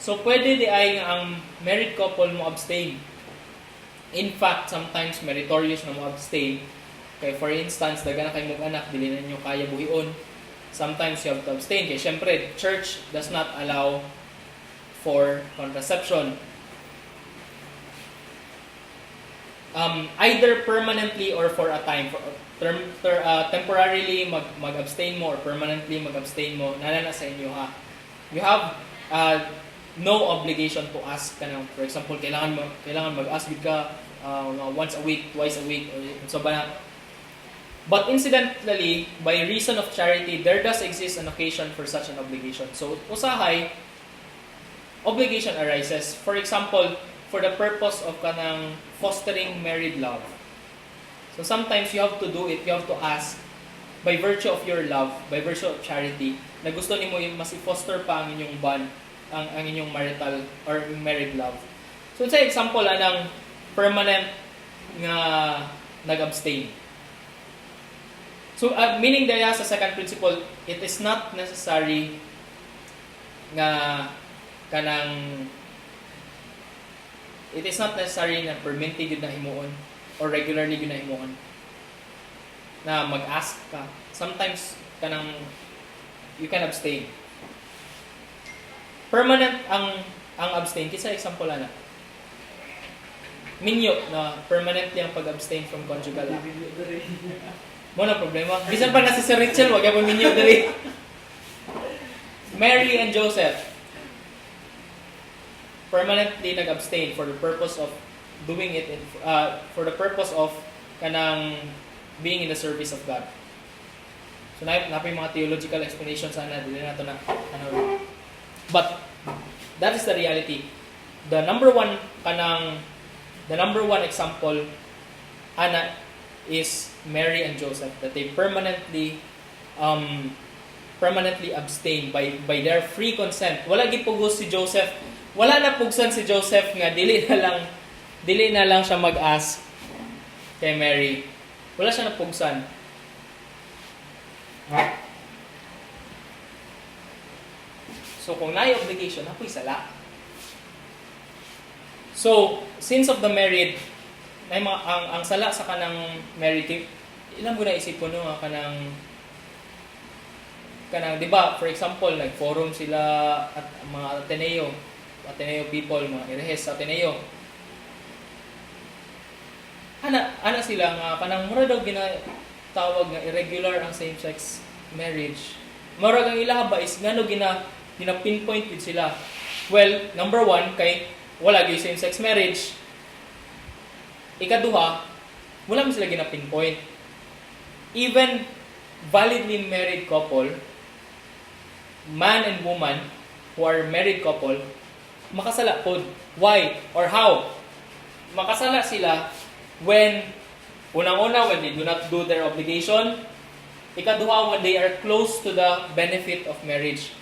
So, pwede di ay ang married couple mo abstain. In fact, sometimes meritorious na mo abstain. Kaya for instance, daga na kayo mag-anak, dili na nyo kaya buhion. Sometimes you have to abstain. Kaya syempre, church does not allow for contraception. Either permanently or for a time. Temporarily mag-abstain mo or permanently mag-abstain mo, nalala sa inyo ha. You have no obligation to ask ka na. For example, kailangan mag-ask ka once a week, twice a week, or so ba na. But incidentally, by reason of charity, there does exist an occasion for such an obligation. So, usahay, obligation arises. For example, for the purpose of kanang fostering married love. So, sometimes you have to do it, you have to ask, by virtue of your love, by virtue of charity, na gusto nimo mas i-foster pa ang inyong bond, ang inyong marital or married love. So, sa example, anang permanent nga nag-abstain. So, meaning daya sa second principle, it is not necessary nga kanang it is not necessary na permanently yun na himuon or regularly yun na himuon na mag-ask ka. Sometimes kanang you can abstain. Permanent ang abstain. Kisa example na minyo na permanently ang pag-abstain from conjugal act. Mo na problema. Bisan pa na si Sir Richel, wag mo minyo dali. Mary and Joseph permanently nag-abstain for the purpose of doing it for the purpose of kanang being in the service of God. So napay mga theological explanations sana dili nato na but that is the reality. The number one example ana is Mary and Joseph, that they permanently abstain by their free consent. Wala gipugos si Joseph. Wala na pugsan si Joseph nga dili na lang siya mag-ask kay Mary. Wala siya napugsan. So kung naay obligation, ako'y sala. So, sins of the married, ang sala sa kanang married, ilang mo na isipon no, kanang, di ba, for example, nag-forum sila at mga Ateneo people, mga Irehes sa Ateneo. Ana sila nga, kanang mura daw ginatawag nga irregular ang same-sex marriage. Mura ang ilaha ba is ngano gina-pinpoint with sila. Well, number one, kay wala gyud same-sex marriage. Ikaduha, wala man sila gina-pinpoint. Even validly married couple, man and woman who are married couple, makasala pod. Why? Or how? Makasala sila when, unang-una, when they do not do their obligation. Ikaduha, when they are close to the benefit of marriage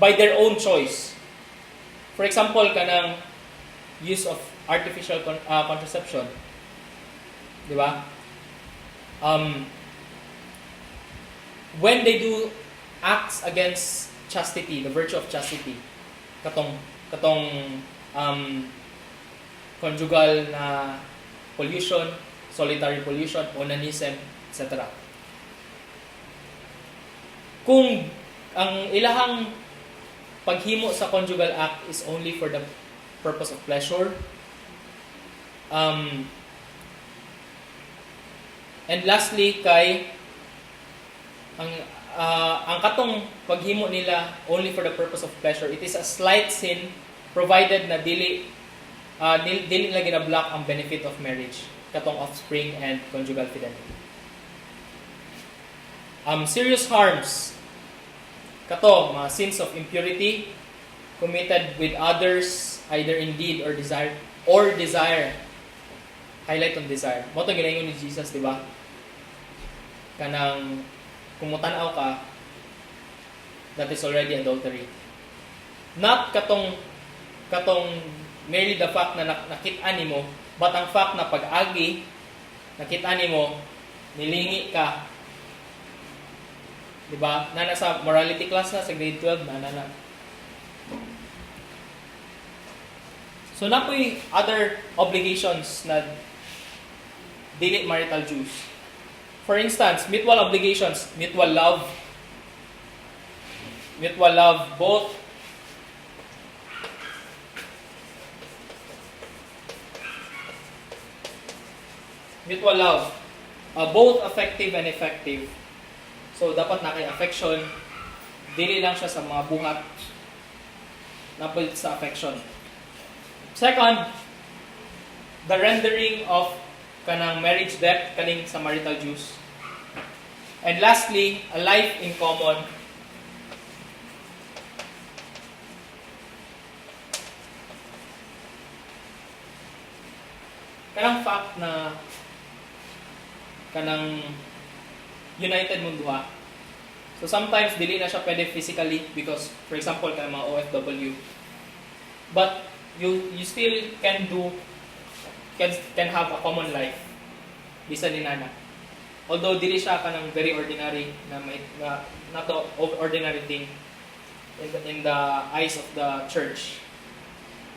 by their own choice. For example, kanang use of artificial contraception. Di ba? When they do acts against chastity, the virtue of chastity, katong conjugal na pollution, solitary pollution, onanism, etc. Kung ang ilahang paghimo sa conjugal act is only for the purpose of pleasure, and lastly, kay ang katong paghimo nila only for the purpose of pleasure, it is a slight sin provided na dili na gina-block ang benefit of marriage, katong offspring and conjugal fidelity. Serious harms, kato mga sins of impurity committed with others, either in deed or desire, highlight on desire. Mo to gilayon ni Jesus, di ba? Kanang kung mutanaw ka, that is already adultery. Not katong merely the fact na nakita nimo, but ang fact na pag-agi, nakita nimo, nilingi ka. Diba? Na nasa morality class na sa grade 12 na. So na po'y other obligations na dili marital dues. For instance, mutual obligations, mutual love, both both effective and effective. So, dapat na kay affection, dili lang siya sa mga buhat, napulit sa affection. Second, the rendering of kanang marriage debt, kaning sa marital dues. And lastly, a life in common. Kanang fact na kanang united mong duha. So sometimes dili na siya pwede physically because for example kanang mga OFW. But you still can have a common life bisan ni nana. Although dili siya kanang very ordinary na not the ordinary thing in the eyes of the church.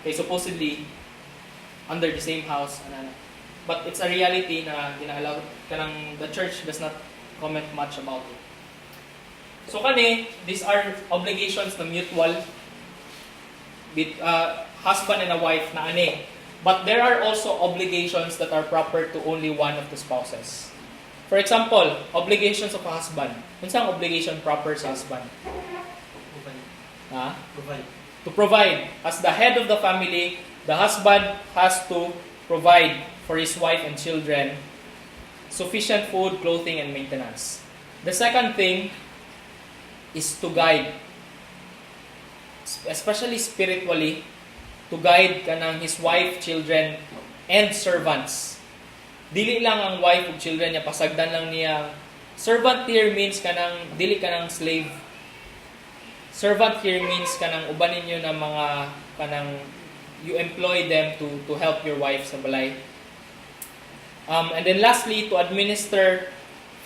Okay, supposedly under the same house anana. But it's a reality na ginaallow kanang the church does not comment much about it. So these are obligations na mutual husband and a wife na ani. But there are also obligations that are proper to only one of the spouses. For example, obligations of a husband. Unsang obligation proper sa husband? To provide. As the head of the family, the husband has to provide for his wife and children sufficient food, clothing, and maintenance. The second thing is to guide, especially spiritually, to guide kanang his wife, children, and servants. Dili lang ang wife ug children niya, pasagdan lang niya. Servant here means kanang dili kanang slave. Servant here means kanang uban ninyo na mga kanang you employ them to help your wife sa balay. And then lastly, to administer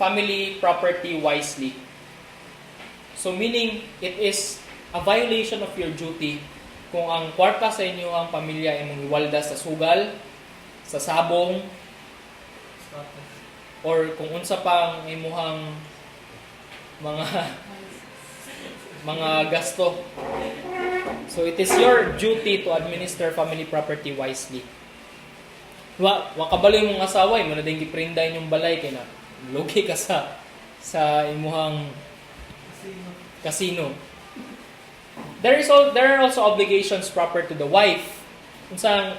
family property wisely. So meaning, it is a violation of your duty kung ang kwarta sa inyo ang pamilya ay mong iwalda sa sugal, sa sabong, or kung unsa pang imuhang mga gasto. So it is your duty to administer family property wisely. Wa kabalo imong asawa mo na ding giprinday yung balay kay na logi ka sa imuhang casino. There are also obligations proper to the wife. Unsang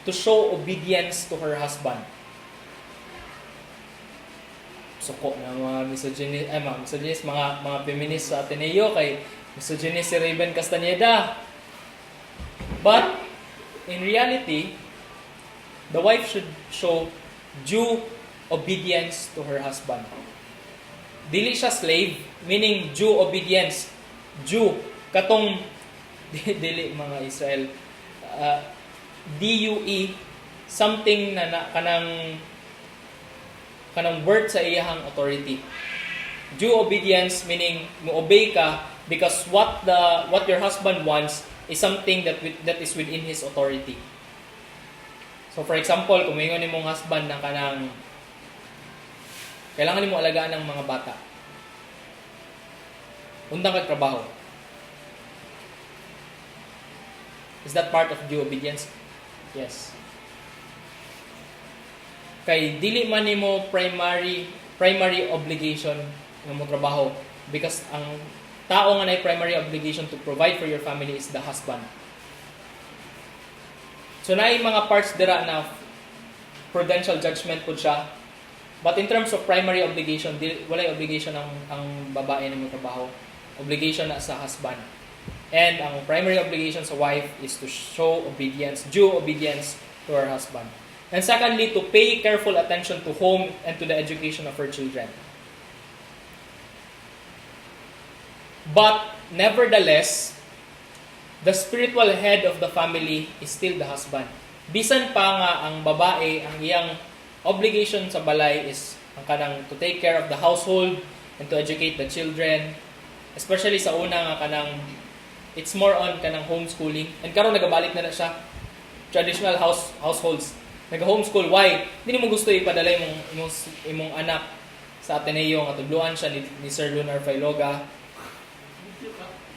to show obedience to her husband. Suko na mga misogynist, mga feminist sa Ateneo kay misogynist si Raven Castaneda. But in reality, the wife should show due obedience to her husband. Dili siya slave, meaning due obedience. Due, katong, dili mga Israel, DUE, something na kanang word sa iyahang authority. Due obedience, meaning mo-obey ka because what your husband wants is something that is within his authority. So for example, kung mayroon nimong husband na kanang kailangan nimo alagaan ng mga bata. Undang kag trabaho. Is that part of due obedience? Yes. Kay dili man nimo primary obligation nga mo trabaho because ang tao nga nay primary obligation to provide for your family is the husband. So naay mga parts dira na prudential judgment pud siya. But in terms of primary obligation, walay obligation ang babae na mo trabaho. Obligation na sa husband. And ang primary obligation sa wife is to show obedience, due obedience to her husband. And secondly, to pay careful attention to home and to the education of her children. But nevertheless, the spiritual head of the family is still the husband. Bisan pa nga ang babae, ang iyang obligation sa balay is ang kanang to take care of the household and to educate the children. Especially sa una nga kanang it's more on kanang homeschooling. And karon nagabalik na siya traditional households. Nag-homeschool. Why? Hindi mo gusto ipadala imong anak sa Ateneo nga tudluan siya ni Sir Lunar Failoga.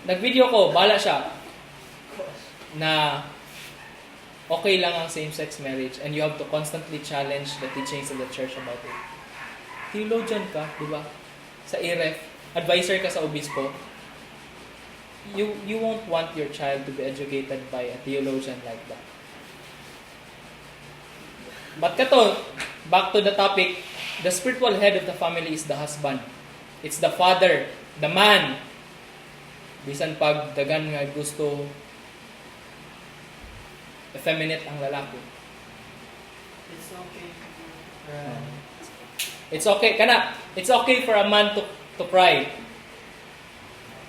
Nag-video ko, bala siya na okay lang ang same-sex marriage and you have to constantly challenge the teachings of the church about it. Theologian ka, di ba? Sa IREF, advisor ka sa obispo. You won't want your child to be educated by a theologian like that. But kato, back to the topic, the spiritual head of the family is the husband. It's the father, the man. Bisan pag dagan nga gusto effeminate ang lalaki. It's okay. It's okay for a man to cry.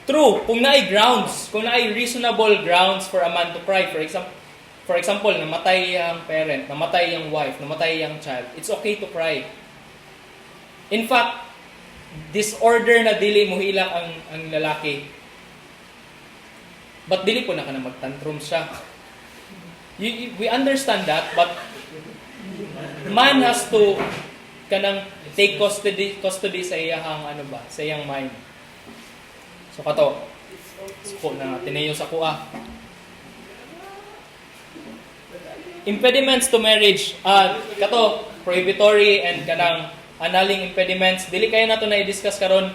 True, kung naay grounds, kung naay reasonable grounds for a man to cry, for example, namatay ang parent, namatay ang wife, namatay ang child, it's okay to cry. In fact, disorder na dili mo hilak ang lalaki. But dili po na ka na magtantrum siya. We understand that, but man has to kanang take custody sa iyang sa iyang mind. So kato, po na tinayo sa kuha. Impediments to marriage. Kato, prohibitory and kanang annulling impediments. Dili kayo na ito na-discuss karon.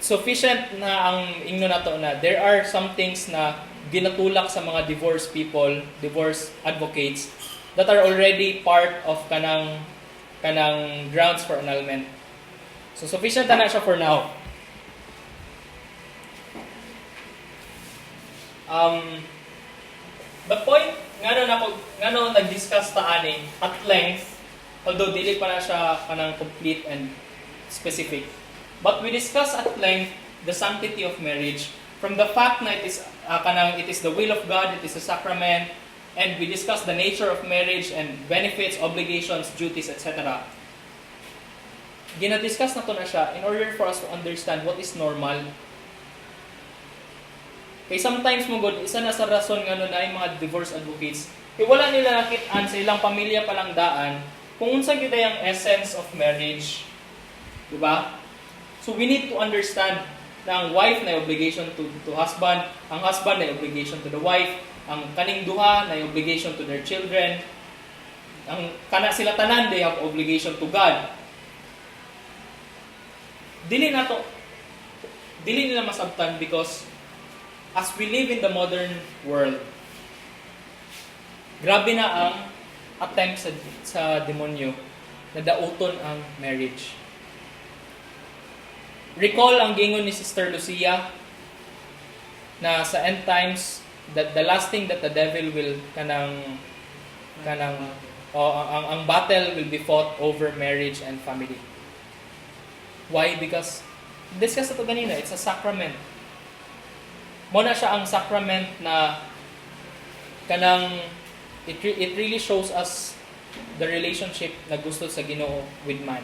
Sufficient na ang ingno na to na there are some things na ginatulak sa mga divorced people, divorce advocates that are already part of kanang grounds for annulment. So sufficient na siya for now. The point ngano nag-discuss ta ani at length, although dili pa na siya kanang complete and specific. But we discuss at length the sanctity of marriage from the fact na it is the will of God, it is a sacrament, and we discuss the nature of marriage and benefits, obligations, duties, etc. Gina-discuss na to na siya in order for us to understand what is normal. Kaya sometimes mo God, isa na sa rason nga na yung mga divorce advocates, wala nila nakit-an sa ilang pamilya palang daan kung unsa gyud ang essence of marriage. Diba? So we need to understand na ang wife na obligation to husband, ang husband na obligation to the wife, ang kaning duha na obligation to their children, ang kana sila tanan they have obligation to God. Dili nila masabtan because as we live in the modern world, grabe na ang attempt sa demonyo na dauton ang marriage. Recall ang gingon ni Sister Lucia na sa end times that the last thing that the devil will ang battle will be fought over marriage and family. Why? Because discuss ito ganina, it's a sacrament. Muna siya ang sacrament na it really shows us the relationship na gusto sa Ginoo with man.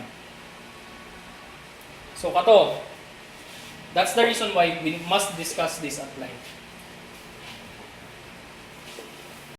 So kato, that's the reason why we must discuss this at length.